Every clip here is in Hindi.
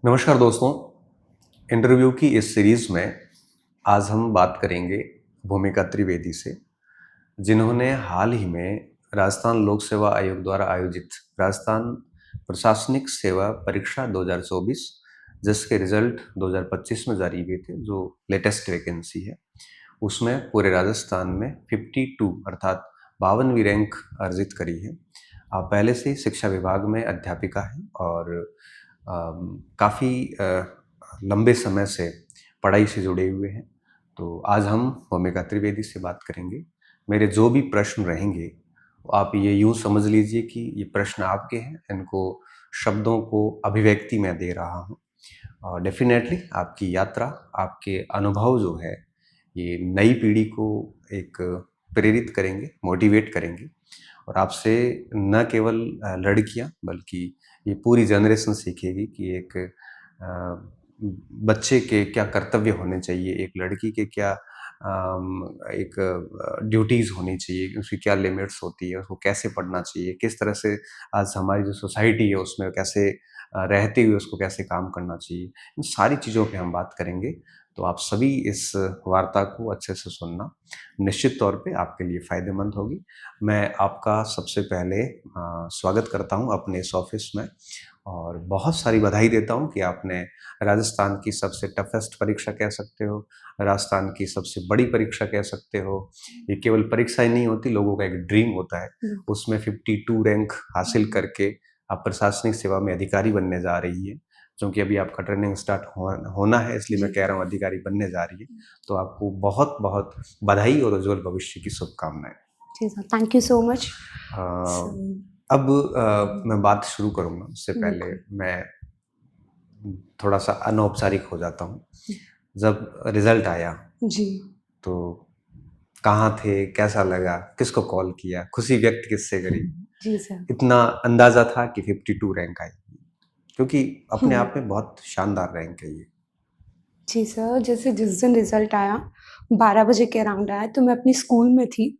नमस्कार दोस्तों। इंटरव्यू की इस सीरीज़ में आज हम बात करेंगे भूमिका त्रिवेदी से, जिन्होंने हाल ही में राजस्थान लोक सेवा आयोग द्वारा आयोजित राजस्थान प्रशासनिक सेवा परीक्षा 2024 जिसके रिजल्ट 2025 में जारी हुए थे, जो लेटेस्ट वैकेंसी है, उसमें पूरे राजस्थान में 52 अर्थात 52वीं रैंक अर्जित करी है। आप पहले से ही शिक्षा विभाग में अध्यापिका हैं और काफ़ी लंबे समय से पढ़ाई से जुड़े हुए हैं। तो आज हम भूमिका त्रिवेदी से बात करेंगे। मेरे जो भी प्रश्न रहेंगे आप ये यूँ समझ लीजिए कि ये प्रश्न आपके हैं, इनको शब्दों को अभिव्यक्ति मैं दे रहा हूँ और डेफिनेटली आपकी यात्रा, आपके अनुभव जो है ये नई पीढ़ी को एक प्रेरित करेंगे, मोटिवेट करेंगे और आपसे न केवल लड़कियां बल्कि ये पूरी जनरेशन सीखेगी कि एक बच्चे के क्या कर्तव्य होने चाहिए, एक लड़की के क्या एक ड्यूटीज़ होनी चाहिए, उसकी क्या लिमिट्स होती है, उसको कैसे पढ़ना चाहिए, किस तरह से आज हमारी जो सोसाइटी है उसमें कैसे रहते हुए उसको कैसे काम करना चाहिए। इन सारी चीज़ों पे हम बात करेंगे। तो आप सभी इस वार्ता को अच्छे से सुनना, निश्चित तौर पे आपके लिए फ़ायदेमंद होगी। मैं आपका सबसे पहले स्वागत करता हूँ अपने इस ऑफ़िस में और बहुत सारी बधाई देता हूँ कि आपने राजस्थान की सबसे टफेस्ट परीक्षा कह सकते हो, राजस्थान की सबसे बड़ी परीक्षा कह सकते हो। ये केवल परीक्षा ही नहीं होती, लोगों का एक ड्रीम होता है। उसमें 52 रैंक हासिल करके आप प्रशासनिक सेवा में अधिकारी बनने जा रही है, क्योंकि अभी आपका ट्रेनिंग स्टार्ट होना है, इसलिए मैं कह रहा हूँ अधिकारी बनने जा रही है। तो आपको बहुत बहुत बधाई और उज्जवल भविष्य की शुभकामनाएं। जी sir, thank you so much. अब मैं बात शुरू करूँगा उससे पहले मैं थोड़ा सा अनौपचारिक हो जाता हूँ। जब रिजल्ट आया जी तो कहाँ थे, कैसा लगा, किसको कॉल किया, खुशी व्यक्त किससे करी? जी सर। इतना अंदाजा था कि 52 रैंक आई, क्योंकि अपने आप में बहुत शानदार रैंक है ये। जी सर, जैसे जिस दिन रिज़ल्ट आया 12 बजे के अराउंड आया, तो मैं अपनी स्कूल में थी।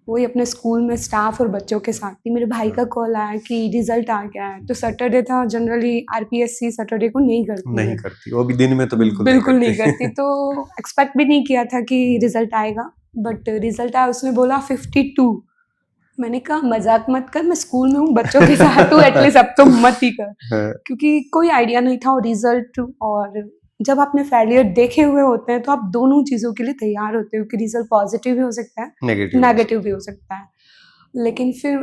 वही अपने स्कूल में स्टाफ और बच्चों के साथ थी। मेरे भाई का कॉल आया कि रिज़ल्ट आ गया है। तो सैटरडे था, जनरली आरपीएससी सैटरडे को नहीं करती नहीं है। करती, वो भी दिन में तो बिल्कुल नहीं बिल्कुल नहीं करती। करती। तो एक्सपेक्ट भी नहीं किया था कि रिज़ल्ट आएगा, बट रिज़ल्ट आया, उसमें बोला 52। मैंने कहा मज़ाक मत कर, मैं स्कूल में हूँ, बच्चों के साथ हूँ, एटलीस्ट अब तो मत ही कर। क्योंकि कोई आइडिया नहीं था और रिज़ल्ट, और जब आपने फेलियर देखे हुए होते हैं तो आप दोनों चीज़ों के लिए तैयार होते हो कि रिज़ल्ट पॉजिटिव भी हो सकता है, नेगेटिव भी हो सकता है। लेकिन फिर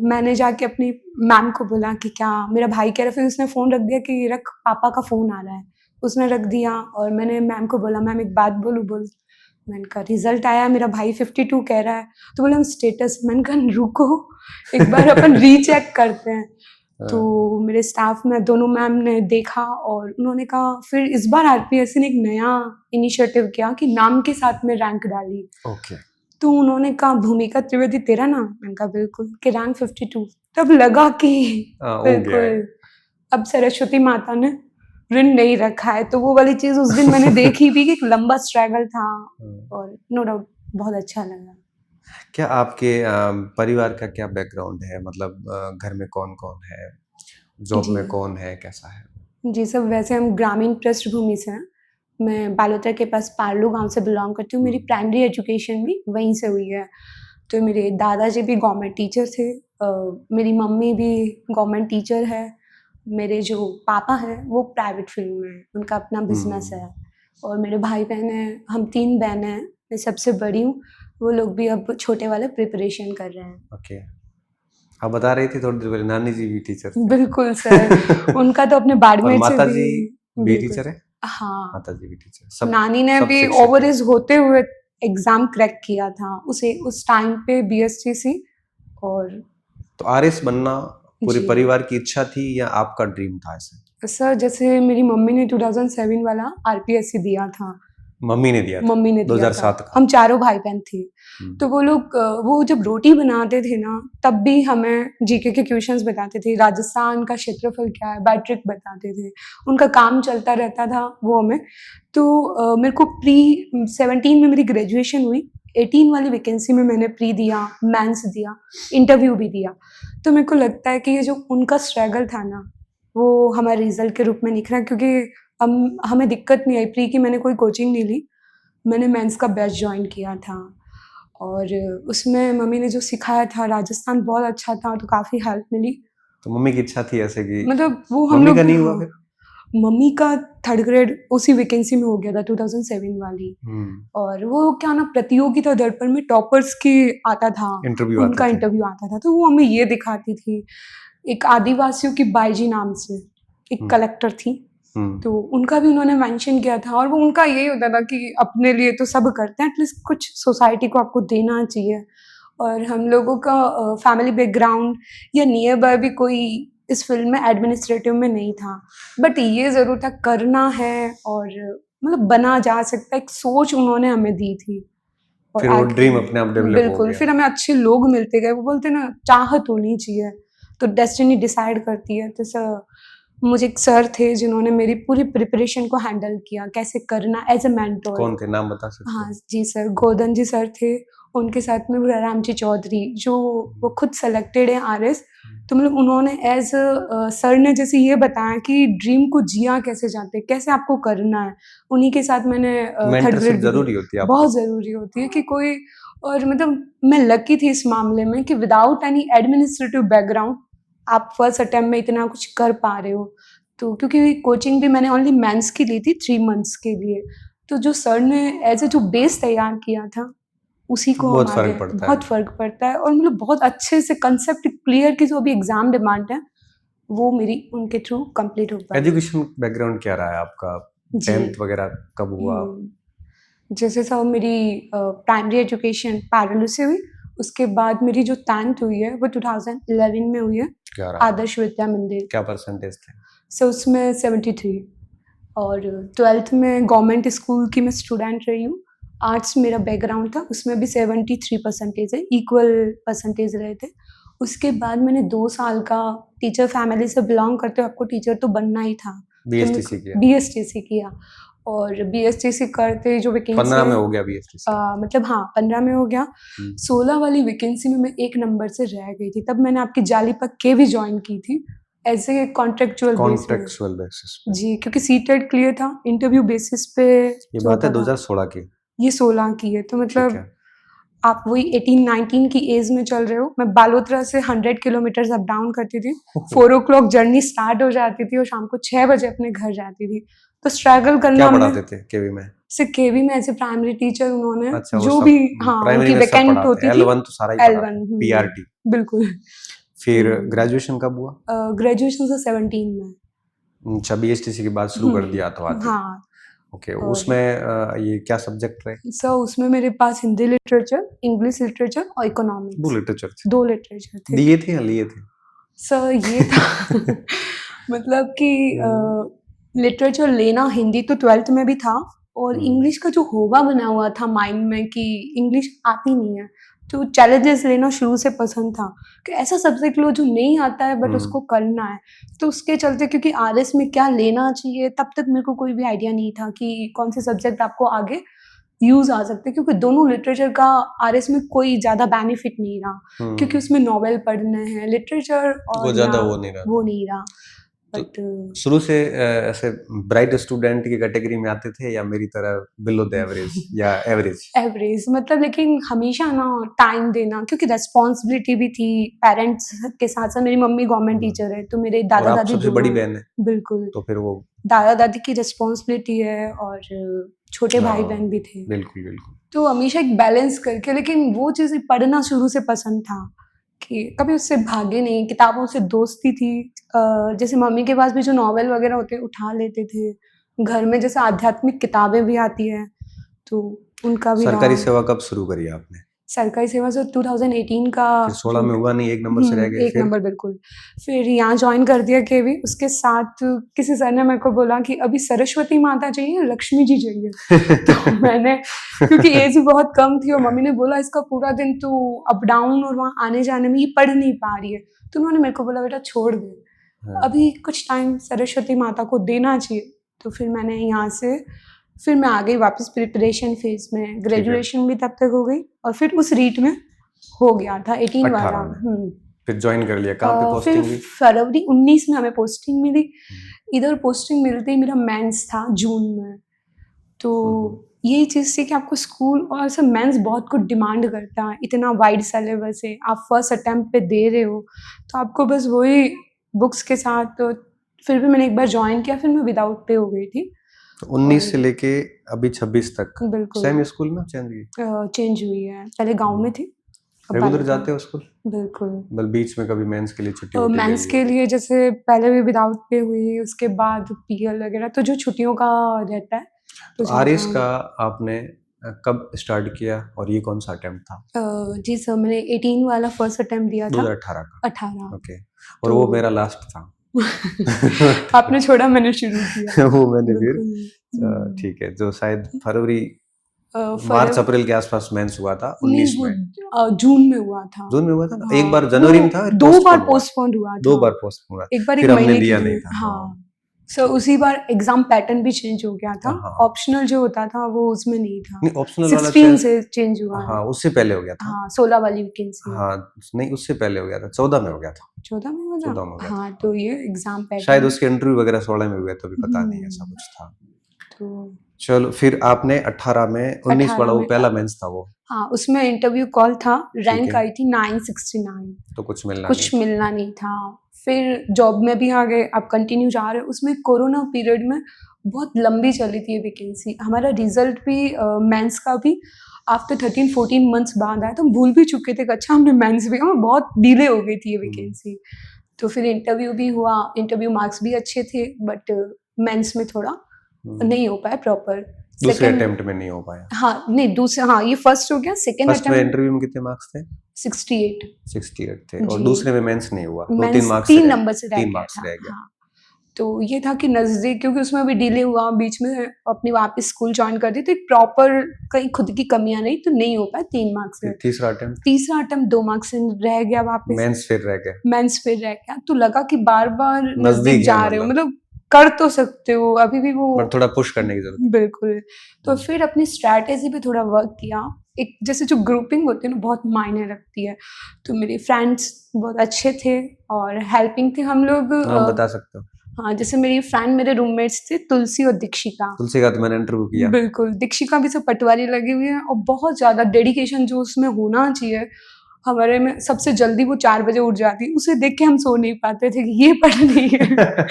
मैंने जाके अपनी मैम को बोला कि क्या, मेरा भाई कह रहा, फिर उसने फ़ोन रख दिया कि रख, पापा का फ़ोन आ रहा है। उसने रख दिया और मैंने मैम को बोला, मैम एक बात बोलूँ? बोल। मैंने कहा रिज़ल्ट आया, मेरा भाई 52 कह रहा है। तो बोले हम स्टेटस, मैंने कहा रुको एक बार अपन रीचेक करते हैं। तो मेरे स्टाफ में दोनों मैम ने देखा और उन्होंने कहा, फिर इस बार आरपीएससी ने एक नया इनिशिएटिव किया कि नाम के साथ में रैंक डाली। ओके। तो उन्होंने कहा भूमिका त्रिवेदी तेरा नाम? मैंने कहा बिल्कुल, कि रैंक 52। तब लगा कि हो गया है। बिल्कुल अब सरस्वती माता ने ऋण नहीं रखा है। तो वो वाली चीज़ उस दिन मैंने देखी भी कि एक लंबा स्ट्रगल था और नो डाउट बहुत अच्छा लगा। क्या आपके परिवार का क्या बैकग्राउंड है? मतलब घर में कौन-कौन है? जॉब जी। में कौन है? कैसा है? जी सर, वैसे हम ग्रामीण पृष्ठभूमि से हैं। मैं बालोतरा के पास पारलू गाँव से बिलॉन्ग करती हूँ। मेरी प्राइमरी एजुकेशन भी वहीं से हुई है। तो मेरे दादाजी भी गवर्नमेंट टीचर थे। मेरी मम्मी भी गवर्नमेंट टीचर है। मेरे जो पापा हैं वो प्राइवेट फील्ड में हैं, उनका अपना बिज़नेस है। और मेरे भाई-बहन हैं, हम 3 बहनें हैं, मैं सबसे बड़ी हूँ। वो लोग भी अब छोटे वाले प्रिपरेशन कर रहे हैं। ओके। आप बता रही थी थोड़ी देर पहले नानी जी भी टीचर थे। बिल्कुल सर, उनका तो अपने और बाड़मेर से भी। माताजी भी बिल्कुल। टीचर है? हाँ, माताजी भी टीचर, सब नानी ने सब भी शिक्षक ओवर हैं। एज होते हुए एग्ज़ाम क्रैक किया था। उस टाइम पे बीएसटीसी। और तो आरएस बनना पूरे जी। परिवार की इच्छा थी या आपका ड्रीम था ऐसे? सर, जैसे मेरी मम्मी ने 2007 वाला आरपीएससी दिया था। मम्मी ने दिया था, मम्मी ने दिया था। 2007 का। हम चारों भाई-बहन थे। तो वो लोग वो जब रोटी बनाते थे ना, तब भी हमें जीके के क्वेश्चंस बताते थे, राजस्थान का क्षेत्रफल क्या है, बाय ट्रिक बताते थे। उनका काम चलता रहता था वो हमें। तो मेरे को प्री 17 में मेरी ग्रेजुएशन हुई। 18 वाली वैकेंसी में मैंने प्री दिया, मेंस दिया, इंटरव्यू भी दिया। तो मेरे को लगता है कि ये जो उनका स्ट्रगल था ना, वो हमारे रिजल्ट के रूप में निखरा, क्योंकि हमें दिक्कत नहीं आई प्री की, मैंने कोई कोचिंग नहीं ली, मैंने मेंस का बैच ज्वाइन किया था और उसमें मम्मी ने जो सिखाया था राजस्थान बहुत अच्छा था, तो काफ़ी हेल्प मिली। तो मम्मी की इच्छा थी ऐसे कि मतलब वो हम मम्मी लोग का नहीं हुआ फिर? मम्मी का 3rd ग्रेड उसी वैकेंसी में हो गया था 2007 वाली, और वो क्या ना प्रतियोगिता दर्पण में टॉपर्स की आता था, इंटरव्यू उनका आते थे। इंटरव्यू आता था, तो वो हमें ये दिखाती थी। एक आदिवासियों की बाईजी नाम से एक कलेक्टर थी, तो उनका भी उन्होंने मेंशन किया था, और वो उनका यही होता था कि अपने लिए तो सब करते हैं, एटलीस्ट कुछ सोसाइटी को आपको देना चाहिए। और हम लोगों का फैमिली बैकग्राउंड या नियर बाय भी कोई इस फील्ड में एडमिनिस्ट्रेटिव में नहीं था, बट ये ज़रूर था करना है और मतलब बना जा सकता है, एक सोच उन्होंने हमें दी थी। और फिर वो ड्रीम अपने आप डेवलप हो बिल्कुल, गया। फिर हमें अच्छे लोग मिलते गए, वो बोलते ना चाहत होनी चाहिए तो डेस्टिनी डिसाइड करती है। तो सर मुझे एक सर थे जिन्होंने मेरी पूरी प्रिपरेशन को हैंडल किया, कैसे करना एज अ मेंटोर। कौन थे, नाम बता सकते हाँ हो? जी सर, गोदन जी सर थे, उनके साथ में राम जी चौधरी, जो वो खुद सेलेक्टेड है आरएस, तो मतलब उन्होंने एज सर ने जैसे ये बताया कि ड्रीम को जिया कैसे जाते, कैसे आपको करना है, उन्हीं के साथ मैंने 3rd मेंटरशिप ग्रेड जरूरी होती है आपको? बहुत ज़रूरी होती है कि कोई, और मतलब मैं लकी थी इस मामले में कि विदाउट एनी एडमिनिस्ट्रेटिव बैकग्राउंड आप फर्स्ट अटेम्प्ट में इतना कुछ कर पा रहे हो। तो क्योंकि कोचिंग भी मैंने ओनली मेंस की ली थी 3 मंथ्स के लिए, तो जो सर ने एज ए जो बेस तैयार किया था उसी को बहुत हम फर्क आगे पड़ता बहुत है। फ़र्क पड़ता है, और मतलब बहुत अच्छे से कंसेप्ट क्लियर की जो अभी एग्ज़ाम डिमांड है वो मेरी उनके थ्रू कंप्लीट हो पाई। एजुकेशन बैकग्राउंड क्या रहा है आपका? जी। 10th वगैरह कब हुआ? जैसे सब मेरी प्राइमरी एजुकेशन पैरेलल से हुई, उसके बाद मेरी जो 10th हुई है वो 2011 में हुई है, क्या रहा? आदर्श विद्या मंदिर। क्या परसेंटेज थे? सो उसमें 73, और 12th में गवर्नमेंट स्कूल की मैं स्टूडेंट रही हूँ। आर्ट्स मेरा बैकग्राउंड था, उसमें भी 73 परसेंटेज है, इक्वल परसेंटेज रहे थे। उसके बाद मैंने 2 साल का टीचर फैमिली से बिलोंग करते हुए आपको टीचर तो बनना ही था, बीएसटीसी किया? बीएसटीसी किया, और बीएसटीसी करते जो वैकेंसी 15 में हो गया बीएसटीसी? मतलब हाँ 15 में हो गया। 16 वाली वैकेंसी में मैं 1 नंबर से रह गई थी, तब मैंने आपकी जालीपक के भी ज्वाइन की थी एज ए कॉन्ट्रेक्चुअल बेसिस पे। जी, क्योंकि सीटेट क्लियर था, इंटरव्यू बेसिस पे ये जो बात है होता था। 2016 की? ये 16 की है, तो ठीक मतलब है। आप वही 18-19 की एज में चल रहे हो। मैं बालोतरा से 100 किलोमीटर अप डाउन करती थी, 4 o'clock जर्नी स्टार्ट हो जाती थी और शाम को 6 बजे अपने घर जाती थी, तो स्ट्रगल करना क्या हमने। पढ़ाते थे केवी में? सिर्फ केवी में एज ए प्राइमरी टीचर उन्होंने अच्छा, वो जो सब भी हाँ प्राइमरी उनकी में सब वैकेंट पढ़ाते होती हैं, थी। L1 तो सारा ही पढ़ाते L1 हैं, पीआरटी। बिल्कुल। फिर ग्रेजुएशन कब हुआ? ग्रेजुएशन से 17 में। अच्छा, बीएसटीसी के बाद शुरू कर दिया तो आते? हाँ। ओके, उसमें ये क्या सब्जेक्ट रहे? सर उसमें मेरे पास हिंदी लिटरेचर, इंग्लिश लिटरेचर और इकोनॉमिक्स, 2 लिटरेचर थे? 2 लिटरेचर थे। दिए थे या लिए थे? सर ये था मतलब कि लिटरेचर लेना हिंदी तो 12th में भी था, और इंग्लिश का जो होगा बना हुआ था माइंड में कि इंग्लिश आती नहीं है, तो चैलेंजेस लेना शुरू से पसंद था कि ऐसा सब्जेक्ट लो जो नहीं आता है बट उसको करना है। तो उसके चलते, क्योंकि आरएस में क्या लेना चाहिए तब तक मेरे को कोई भी आइडिया नहीं था कि कौन से सब्जेक्ट आपको आगे यूज आ सकते हैं, क्योंकि दोनों लिटरेचर का आरएस में कोई ज्यादा बेनिफिट नहीं रहा, क्योंकि उसमें नॉवेल पढ़ने हैं, लिटरेचर और वो ज्यादा वो नहीं रहा। बट शुरू से ऐसे ब्राइट स्टूडेंट की कैटेगरी में आते थे या मेरी तरह बिलो द एवरेज या एवरेज मतलब, लेकिन हमेशा ना टाइम देना, क्योंकि रेस्पॉन्सिबिलिटी भी थी पेरेंट्स के साथ साथ। मेरी मम्मी गवर्नमेंट टीचर है, तो मेरे दादा दादी सबसे बड़ी बहन है? बिल्कुल, तो फिर वो दादा दादी की रिस्पॉन्सिबिलिटी है और छोटे भाई बहन भी थे। बिल्कुल। तो हमेशा एक बैलेंस करके, लेकिन वो चीज़ पढ़ना शुरू से पसंद था कि कभी उससे भागे नहीं। किताबों से दोस्ती थी, जैसे मम्मी के पास भी जो नॉवेल वगैरह होते उठा लेते थे। घर में जैसे आध्यात्मिक किताबें भी आती है तो उनका भी सरकारी सेवा कब शुरू करी आपने? सरकारी सेवा से 2018 का। 16 में हुआ नहीं, 1 नंबर से रह गए? 1 नंबर बिल्कुल। फिर यहाँ ज्वाइन कर दिया केवी। उसके साथ किसी सर ने मेरे को बोला कि अभी सरस्वती माता चाहिए, लक्ष्मी जी चाहिए। तो मैंने, क्योंकि एज भी बहुत कम थी और मम्मी ने बोला इसका पूरा दिन तू अप डाउन और वहाँ आने जाने में ये पढ़ नहीं पा रही है, तो उन्होंने मेरे को बोला बेटा छोड़ दे, अभी कुछ टाइम सरस्वती माता को देना चाहिए। तो फिर मैंने यहाँ से फिर मैं आ गई वापस प्रिपरेशन फेज में। ग्रेजुएशन भी तब तक हो गई और फिर उस रीट में हो गया था 18 वाला। फिर ज्वाइन कर लिया, कहाँ पे फिर पोस्टिंग हुई? फरवरी 19 में हमें पोस्टिंग मिली। इधर पोस्टिंग मिलते ही मेरा मेंस था जून में। तो यही चीज़ थी कि आपको स्कूल और सब मेंस बहुत कुछ डिमांड करता है, इतना वाइड सिलेबस है, आप फर्स्ट अटेम्प्ट पे दे रहे हो, तो आपको बस वही बुक्स के साथ। तो फिर भी मैंने एक बार ज्वाइन किया, फिर मैं विदाउट पे हो गई थी। तो 19 से लेके अभी 26 तक बिल्कुल सेम स्कूल में चेंज हुई? चेंज हुई है, पहले गांव में थी, अब रेगुलर बालिका। जाते हो स्कूल? बिल्कुल। बल बीच में कभी मेंस के लिए छुट्टी वुट्टी ले मेंस ली के हो? लिए जैसे पहले भी विदाउट पे हुई, उसके बाद पीएल वगैरह, तो जो छुट्टियों का रहता है तो तो आरएस जाता का हूँ। आपने कब स्टार्ट किया और ये कौन सा अटेम्प्ट था? जी सर, मैंने 18 वाला फर्स्ट अटेम्प्ट दिया था। 2018 का? 18। ओके। और वो मेरा लास्ट था। आपने छोड़ा, मैंने शुरू किया। वो मैंने फिर बिल्कुल। ठीक है, जो शायद फरवरी मार्च फरवरी अप्रैल के आसपास मेंस हुआ था नहीं, 19 वो में। जून में हुआ था। जून में हुआ था ना? हाँ, एक बार जनवरी में था, फिर दो बार पोस्टपोन हुआ। पोस्टपोन हुआ दो था। बार पोस्टपोन हुआ, एक बार फिर एक हमने महीने के लिया लिए। नहीं था। हाँ, सो उसी बार एग्जाम पैटर्न भी चेंज हो गया था। हाँ। ऑप्शनल जो होता था वो उसमें नहीं था। नहीं, ऑप्शनल वाला 16 से चेंज हुआ है। हाँ, उससे पहले हो गया था। हाँ, 16 वाली वैकेंसी। हाँ, नहीं उससे पहले हो गया था, 14 में हो गया था। 14 में हुआ 14 में हो था। गया हाँ, था। तो ये एग्जाम पैटर्न शायद उसके इंटरव्यू वगैरह 16 में हुए, तो भी पता नहीं, ऐसा कुछ था। तो चलो, फिर आपने 18 में 19 वाला 18 वो में पहला मेंस था वो? हाँ, उसमें इंटरव्यू कॉल था, रैंक है। आई थी 969। तो कुछ मिलना कुछ नहीं। मिलना नहीं था। फिर जॉब में भी आ गए, अब कंटिन्यू जा रहे हो। उसमें कोरोना पीरियड में बहुत लंबी चली थी ये वैकेंसी। हमारा रिजल्ट भी मेंस का भी आफ्टर 13-14 मंथ्स बाद आया, तो हम भूल भी चुके थे कि अच्छा हमने मेंस भी, हमें बहुत डिले हो गई थी ये वैकेंसी। तो फिर इंटरव्यू भी हुआ, इंटरव्यू मार्क्स भी अच्छे थे, बट मेंस में थोड़ा नहीं हो पाया प्रॉपर। दूसरे अटेम्प्ट में नहीं हो पाया? हाँ, नहीं दूसरा, हाँ ये फर्स्ट हो गया। सेकंड फर्स्ट में अटेम्प्ट इंटरव्यू में कितने मार्क्स थे? 68 थे। और जी। दूसरे में मेंस नहीं हुआ, दो तीन मेंस मार्क्स 3 नंबर से रह 3 गया मार्क्स था। रह गया। हाँ, तो ये था कि नजदीक, क्योंकि उसमें भी डिले हुआ, बीच में अपनी वापस स्कूल ज्वाइन कर दी, तो एक प्रॉपर कहीं खुद की कमियां नहीं, तो नहीं हो पाया 3 मार्क्स से। तीसरा अटेम्प्ट 2 मार्क्स से रह गया वापस। मेंस फिर रह गया। मेंस फिर रह गया, तो लगा कि बार बार नजदीक नजदीक है जा रहे हो, मतलब कर तो सकते हो अभी भी वो, बट थोड़ा पुश करने की जरूरत। बिल्कुल। तो फिर अपनी स्ट्रैटेजी पे थोड़ा वर्क किया। एक जैसे जो ग्रुपिंग होती है ना, बहुत मायने रखती है। तो मेरे फ्रेंड्स बहुत अच्छे थे और हेल्पिंग थे हम लोग। नाम बता सकते हो? हाँ, जैसे मेरी फ्रेंड, मेरे रूममेट्स थे तुलसी और दीक्षिका। तुलसी का तो मैंने इंटरव्यू किया। बिल्कुल, दीक्षिका भी सब पटवारी लगी हुई है, और बहुत ज्यादा डेडिकेशन जो उसमें होना चाहिए। हमारे में सबसे जल्दी वो 4 बजे उठ जाती, उसे देख के हम सो नहीं पाते थे कि ये पढ़ रही है।